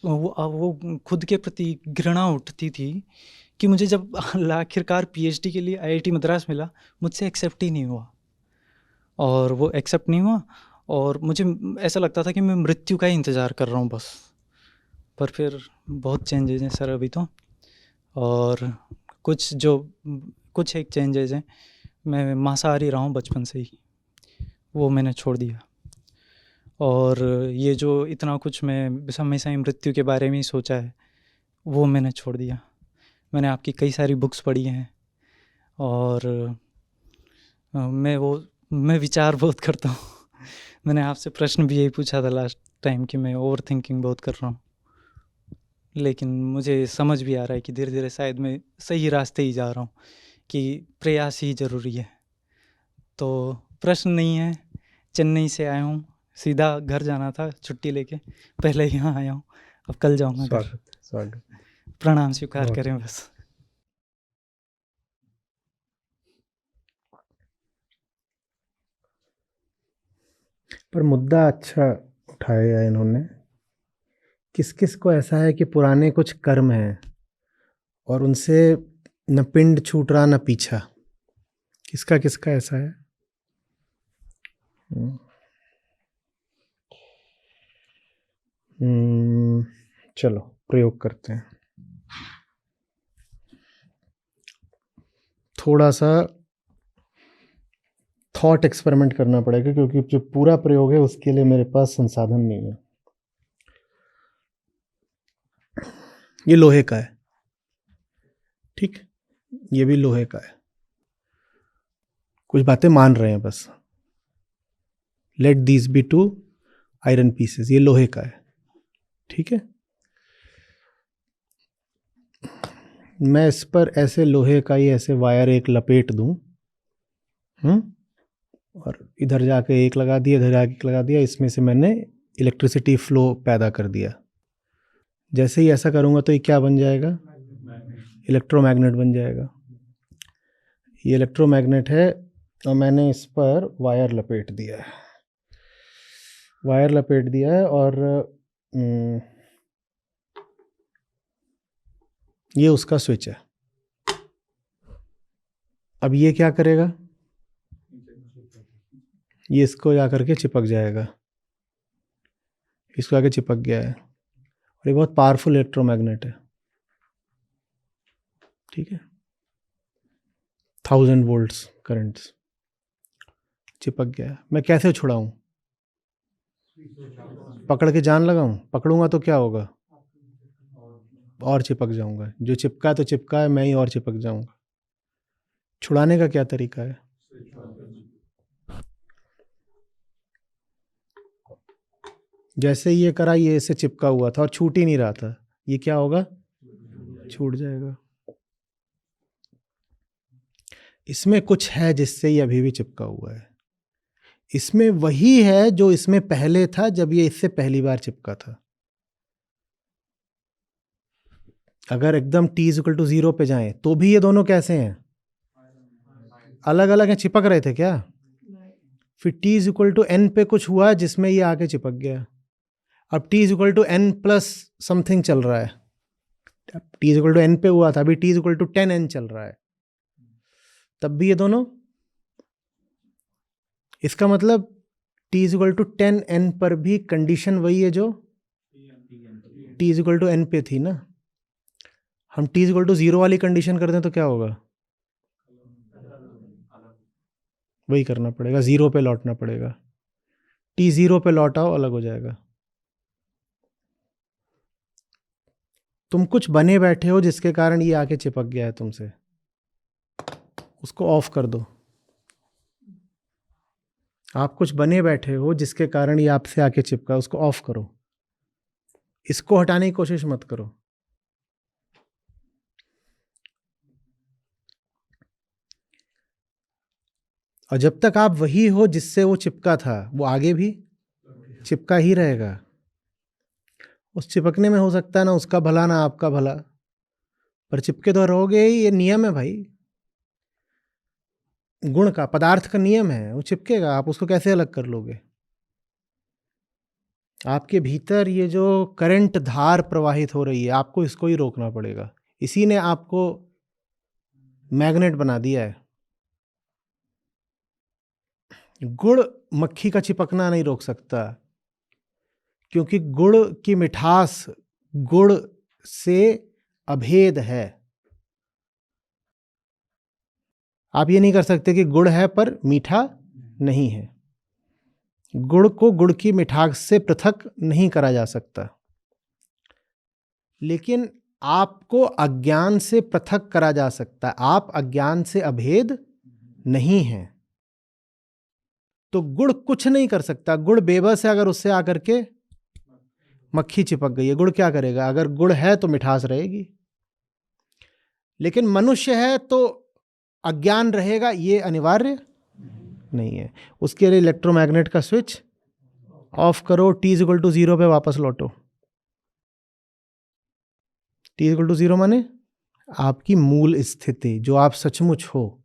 वो खुद के प्रति घृणा उठती थी कि मुझे जब आखिरकार पीएचडी के लिए आईआईटी मद्रास मिला, मुझसे एक्सेप्ट ही नहीं हुआ, और वो एक्सेप्ट नहीं हुआ, और मुझे ऐसा लगता था कि मैं मृत्यु का ही इंतज़ार कर रहा हूँ बस। पर फिर बहुत चेंजेज हैं सर अभी तो, और कुछ एक चेंजेज हैं। मैं मांसाहारी रहा हूँ बचपन से ही, वो मैंने छोड़ दिया। और ये जो इतना कुछ मैं हमेशा ही मृत्यु के बारे में ही सोचा है, वो मैंने छोड़ दिया। मैंने आपकी कई सारी बुक्स पढ़ी हैं और मैं विचार बहुत करता हूँ। मैंने आपसे प्रश्न भी यही पूछा था लास्ट टाइम कि मैं ओवर थिंकिंग बहुत कर रहा हूँ, लेकिन मुझे समझ भी आ रहा है कि धीरे धीरे शायद मैं सही रास्ते ही जा रहा हूँ, कि प्रयास ही ज़रूरी है। तो प्रश्न नहीं है, चेन्नई से आया हूँ, सीधा घर जाना था छुट्टी लेके, पहले यहाँ आया हूँ, अब कल जाऊँगा घर। स्वागत स्वागत। प्रणाम स्वीकार बहुत करें बस। पर मुद्दा अच्छा उठाया इन्होंने। किस किस को ऐसा है कि पुराने कुछ कर्म हैं और उनसे न पिंड छूट रहा न पीछा? किसका किसका ऐसा है? चलो प्रयोग करते हैं। थोड़ा सा थॉट एक्सपेरिमेंट करना पड़ेगा, क्योंकि जो पूरा प्रयोग है उसके लिए मेरे पास संसाधन नहीं है। ये लोहे का है, ठीक, ये भी लोहे का है। कुछ बातें मान रहे हैं बस। Let these be 2 iron pieces. ये लोहे का है, ठीक है। मैं इस पर ऐसे लोहे का ही ऐसे वायर एक लपेट दूं, और इधर जाके एक लगा दिया, इधर जाके एक लगा दिया, इसमें से मैंने इलेक्ट्रिसिटी फ्लो पैदा कर दिया। जैसे ही ऐसा करूंगा तो ये क्या बन जाएगा? इलेक्ट्रोमैग्नेट बन जाएगा। ये इलेक्ट्रोमैग्नेट है और मैंने इस पर वायर लपेट दिया है, वायर लपेट दिया है, और ये उसका स्विच है। अब ये क्या करेगा? ये इसको जाकर के चिपक जाएगा, इसको आके चिपक गया है, और ये बहुत पावरफुल इलेक्ट्रोमैग्नेट है, ठीक है। 1000 वोल्ट्स करंट्स, चिपक गया है। मैं कैसे छुड़ाऊं? पकड़ के जान लगाऊं? पकड़ूंगा तो क्या होगा? और चिपक जाऊंगा। जो चिपका तो चिपका है, मैं ही और चिपक जाऊंगा। छुड़ाने का क्या तरीका है? जैसे ये करा, ये इससे चिपका हुआ था और छूट ही नहीं रहा था, ये क्या होगा? छूट जाएगा। इसमें कुछ है जिससे ये अभी भी चिपका हुआ है। इसमें वही है जो इसमें पहले था जब ये इससे पहली बार चिपका था। अगर एकदम t=0 पे जाएं तो भी ये दोनों कैसे हैं? अलग अलग हैं। चिपक रहे थे क्या? फिर t=n पे कुछ हुआ जिसमें ये आके चिपक गया। अब t=n प्लस समथिंग चल रहा है। t=n पे हुआ था, अभी t=10n चल रहा है, तब भी ये दोनों। इसका मतलब t=10n पर भी कंडीशन वही है जो t=n पे थी ना। हम t=0 वाली कंडीशन कर दें तो क्या होगा? वही करना पड़ेगा, 0 पे लौटना पड़ेगा। t0 पे लौटाओ, अलग हो जाएगा। तुम कुछ बने बैठे हो जिसके कारण ये आके चिपक गया है तुमसे, उसको ऑफ कर दो। आप कुछ बने बैठे हो जिसके कारण ये आपसे आके चिपका, उसको ऑफ करो। इसको हटाने की कोशिश मत करो। और जब तक आप वही हो जिससे वो चिपका था, वो आगे भी चिपका ही रहेगा। उस चिपकने में हो सकता है ना उसका भला ना आपका भला, पर चिपके तो रहोगे ही। ये नियम है भाई, गुण का, पदार्थ का नियम है, वो चिपकेगा। आप उसको कैसे अलग कर लोगे? आपके भीतर ये जो करंट धार प्रवाहित हो रही है, आपको इसको ही रोकना पड़ेगा। इसी ने आपको मैग्नेट बना दिया है। गुड़ मक्खी का चिपकना नहीं रोक सकता, क्योंकि गुड़ की मिठास गुड़ से अभेद है। आप ये नहीं कर सकते कि गुड़ है पर मीठा नहीं है। गुड़ को गुड़ की मिठास से पृथक नहीं करा जा सकता। लेकिन आपको अज्ञान से पृथक करा जा सकता है, आप अज्ञान से अभेद नहीं हैं। तो गुड़ कुछ नहीं कर सकता, गुड़ बेबस है। अगर उससे आकर के मक्खी चिपक गई है, गुड़ क्या करेगा? अगर गुड़ है तो मिठास रहेगी, लेकिन मनुष्य है तो अज्ञान रहेगा, ये अनिवार्य नहीं है। उसके लिए इलेक्ट्रोमैग्नेट का स्विच ऑफ करो, t=0 पे वापस लौटो। t=0 माने आपकी मूल स्थिति, जो आप सचमुच हो,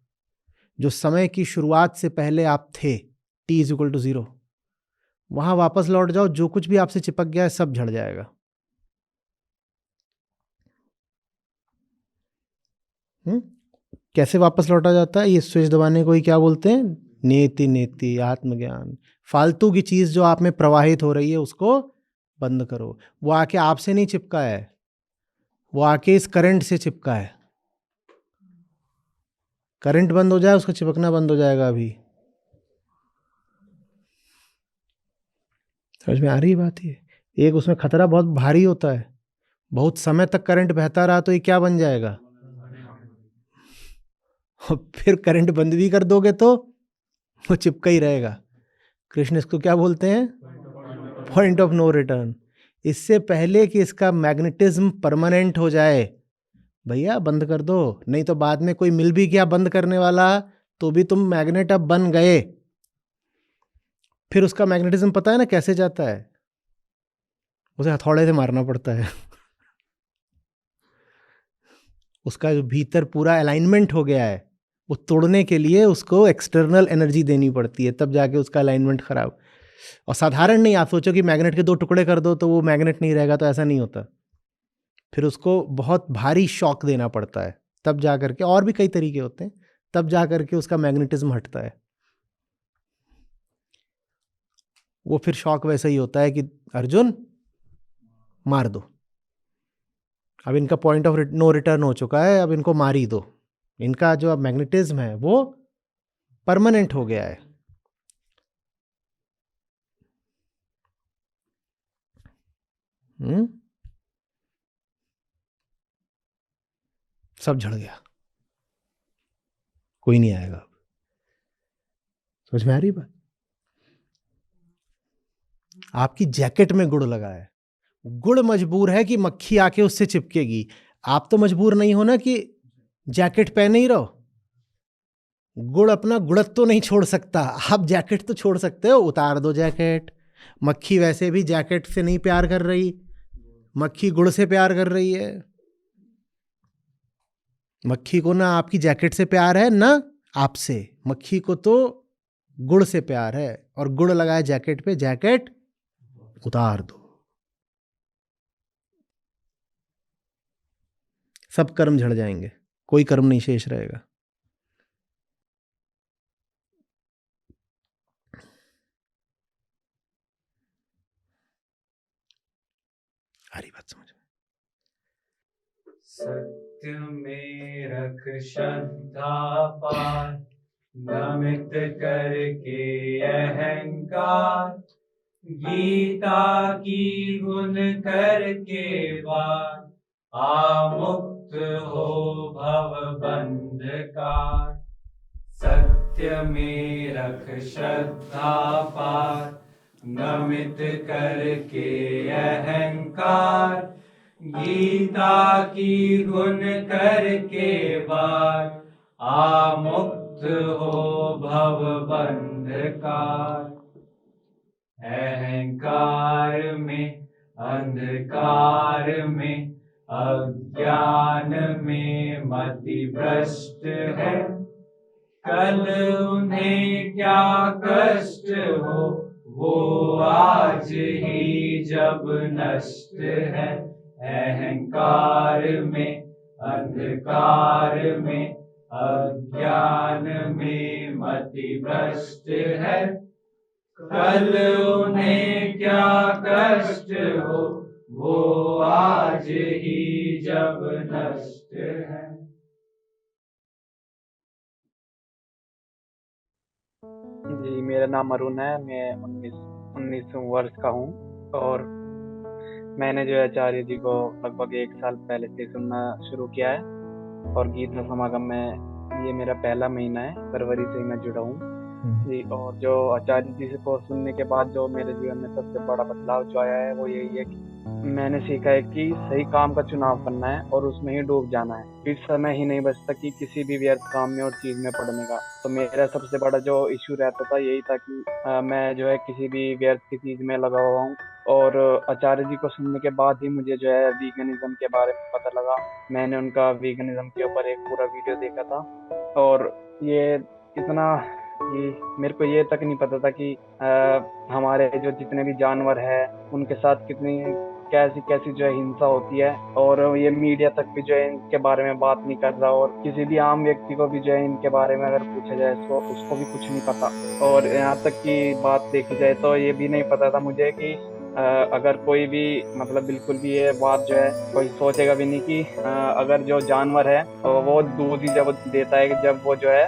जो समय की शुरुआत से पहले आप थे, t=0, वहां वापस लौट जाओ। जो कुछ भी आपसे चिपक गया है सब झड़ जाएगा। कैसे वापस लौटा जाता है? ये स्विच दबाने को ही क्या बोलते हैं? नेति नेति, आत्मज्ञान। फालतू की चीज जो आप में प्रवाहित हो रही है उसको बंद करो। वो आके आपसे नहीं चिपका है, वो आके इस करंट से चिपका है। करंट बंद हो जाए, उसका चिपकना बंद हो जाएगा। अभी समझ में आ रही बात? ये एक उसमें खतरा बहुत भारी होता है। बहुत समय तक करंट बहता रहा तो ये क्या बन जाएगा? फिर करंट बंद भी कर दोगे तो वो चिपका ही रहेगा। कृष्ण इसको क्या बोलते हैं? Point of no return. इससे पहले कि इसका मैग्नेटिज्म परमानेंट हो जाए, भैया बंद कर दो। नहीं तो बाद में कोई मिल भी गया बंद करने वाला तो भी तुम मैग्नेट अब बन गए। फिर उसका मैग्नेटिज्म पता है ना कैसे जाता है? उसे हथौड़े से मारना पड़ता है। उसका जो भीतर पूरा अलाइनमेंट हो गया है, वो तोड़ने के लिए उसको एक्सटर्नल एनर्जी देनी पड़ती है, तब जाके उसका अलाइनमेंट खराब। और साधारण नहीं, आप सोचो कि मैग्नेट के 2 टुकड़े कर दो तो वो मैग्नेट नहीं रहेगा, तो ऐसा नहीं होता। फिर उसको बहुत भारी शॉक देना पड़ता है, तब जा करके। और भी कई तरीके होते हैं, तब जा करके उसका मैग्नेटिज्म हटता है। वो फिर शॉक वैसा ही होता है कि अर्जुन मार दो, अब इनका पॉइंट ऑफ नो रिटर्न हो चुका है, अब इनको मार ही दो। इनका जो अब मैग्नेटिज्म है वो परमानेंट हो गया है। सब झड़ गया, कोई नहीं आएगा। समझ में आ रही बात? आपकी जैकेट में गुड़ लगा है, गुड़ मजबूर है कि मक्खी आके उससे चिपकेगी। आप तो मजबूर नहीं हो ना कि जैकेट पहने ही रहो। गुड़ अपना गुड़त तो नहीं छोड़ सकता, आप जैकेट तो छोड़ सकते हो, उतार दो जैकेट। मक्खी वैसे भी जैकेट से नहीं प्यार कर रही, मक्खी गुड़ से प्यार कर रही है। मक्खी को ना आपकी जैकेट से प्यार है ना आपसे, मक्खी को तो गुड़ से प्यार है। और गुड़ लगाया जैकेट पे, जैकेट उतार दो, सब कर्म झड़ जाएंगे, कोई कर्म नहीं शेष रहेगा। हरी बात समझ में? सत्य में रख श्रद्धा पार, नमित करके अहंकार, गीता की गुण करके वार, आमुक्त हो भव बंध कार। सत्य में रख श्रद्धा पार, नमित करके अहंकार, गीता की गुण करके वार, आमुक्त हो भव बंध कार। अहंकार में, अंधकार में, अज्ञान में मति भ्रष्ट है, कल उन्हें क्या कष्ट हो, वो आज ही जब नष्ट है। अहंकार में, अंधकार में, अज्ञान में मति भ्रष्ट है, कल उन्हें क्या कष्ट हो, वो आज ही जब नष्ट है। जी, मेरा नाम अरुण है। मैं 19 वर्ष का हूँ और मैंने जो है आचार्य जी को लगभग 1 साल पहले से सुनना शुरू किया है और गीता समागम में ये मेरा पहला महीना है, फरवरी से ही मैं जुड़ा हूँ जी। और जो आचार्य जी से को सुनने के बाद जो मेरे जीवन में सबसे बड़ा बदलाव जो आया है वो यही है कि मैंने सीखा है कि सही काम का चुनाव करना है और उसमें ही डूब जाना है। फिर समय ही नहीं बचता कि किसी भी व्यर्थ काम में और चीज में पड़ने का। तो मेरा सबसे बड़ा जो इश्यू रहता था यही था कि मैं जो है किसी भी व्यर्थ की चीज में लगा हुआ हूँ। और आचार्य जी को सुनने के बाद ही मुझे जो है वीगनिज्म के बारे में पता लगा। मैंने उनका वीगनिज्म के ऊपर एक पूरा वीडियो देखा था और ये इतना ये मेरे को ये तक नहीं पता था कि हमारे जो जितने भी जानवर हैं उनके साथ कितनी कैसी कैसी जो है हिंसा होती है। और ये मीडिया तक भी जो है इनके बारे में बात नहीं कर रहा और किसी भी आम व्यक्ति को भी जो है इनके बारे में अगर पूछा जाए तो उसको भी कुछ नहीं पता। और यहाँ तक की बात देखी जाए तो ये भी नहीं पता था मुझे कि अगर कोई भी मतलब बिल्कुल भी ये बात जो है कोई सोचेगा भी नहीं कि अगर जो जानवर है वो दूध ही जब देता है जब वो जो है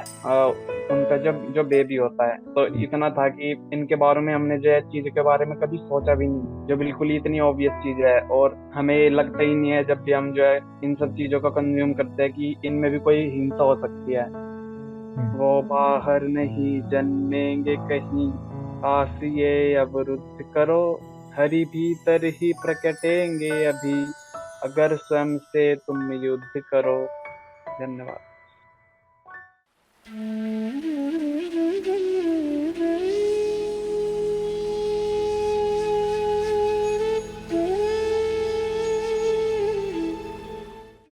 उनका जब जो बेबी होता है। तो इतना था कि इनके बारे में हमने जो है चीज के बारे में कभी सोचा भी नहीं, जो बिल्कुल ही इतनी ऑब्वियस चीज है। और हमें लगता ही नहीं है जब भी हम जो है इन सब चीजों को कंज्यूम करते हैं कि इनमें भी कोई हिंसा हो सकती है। वो बाहर नहीं जन्मेंगे कहीं, आस ये अवरुद्ध करो, हरि भीतर ही प्रकटेंगे अभी, अगर स्वयं से तुम युद्ध करो। धन्यवाद।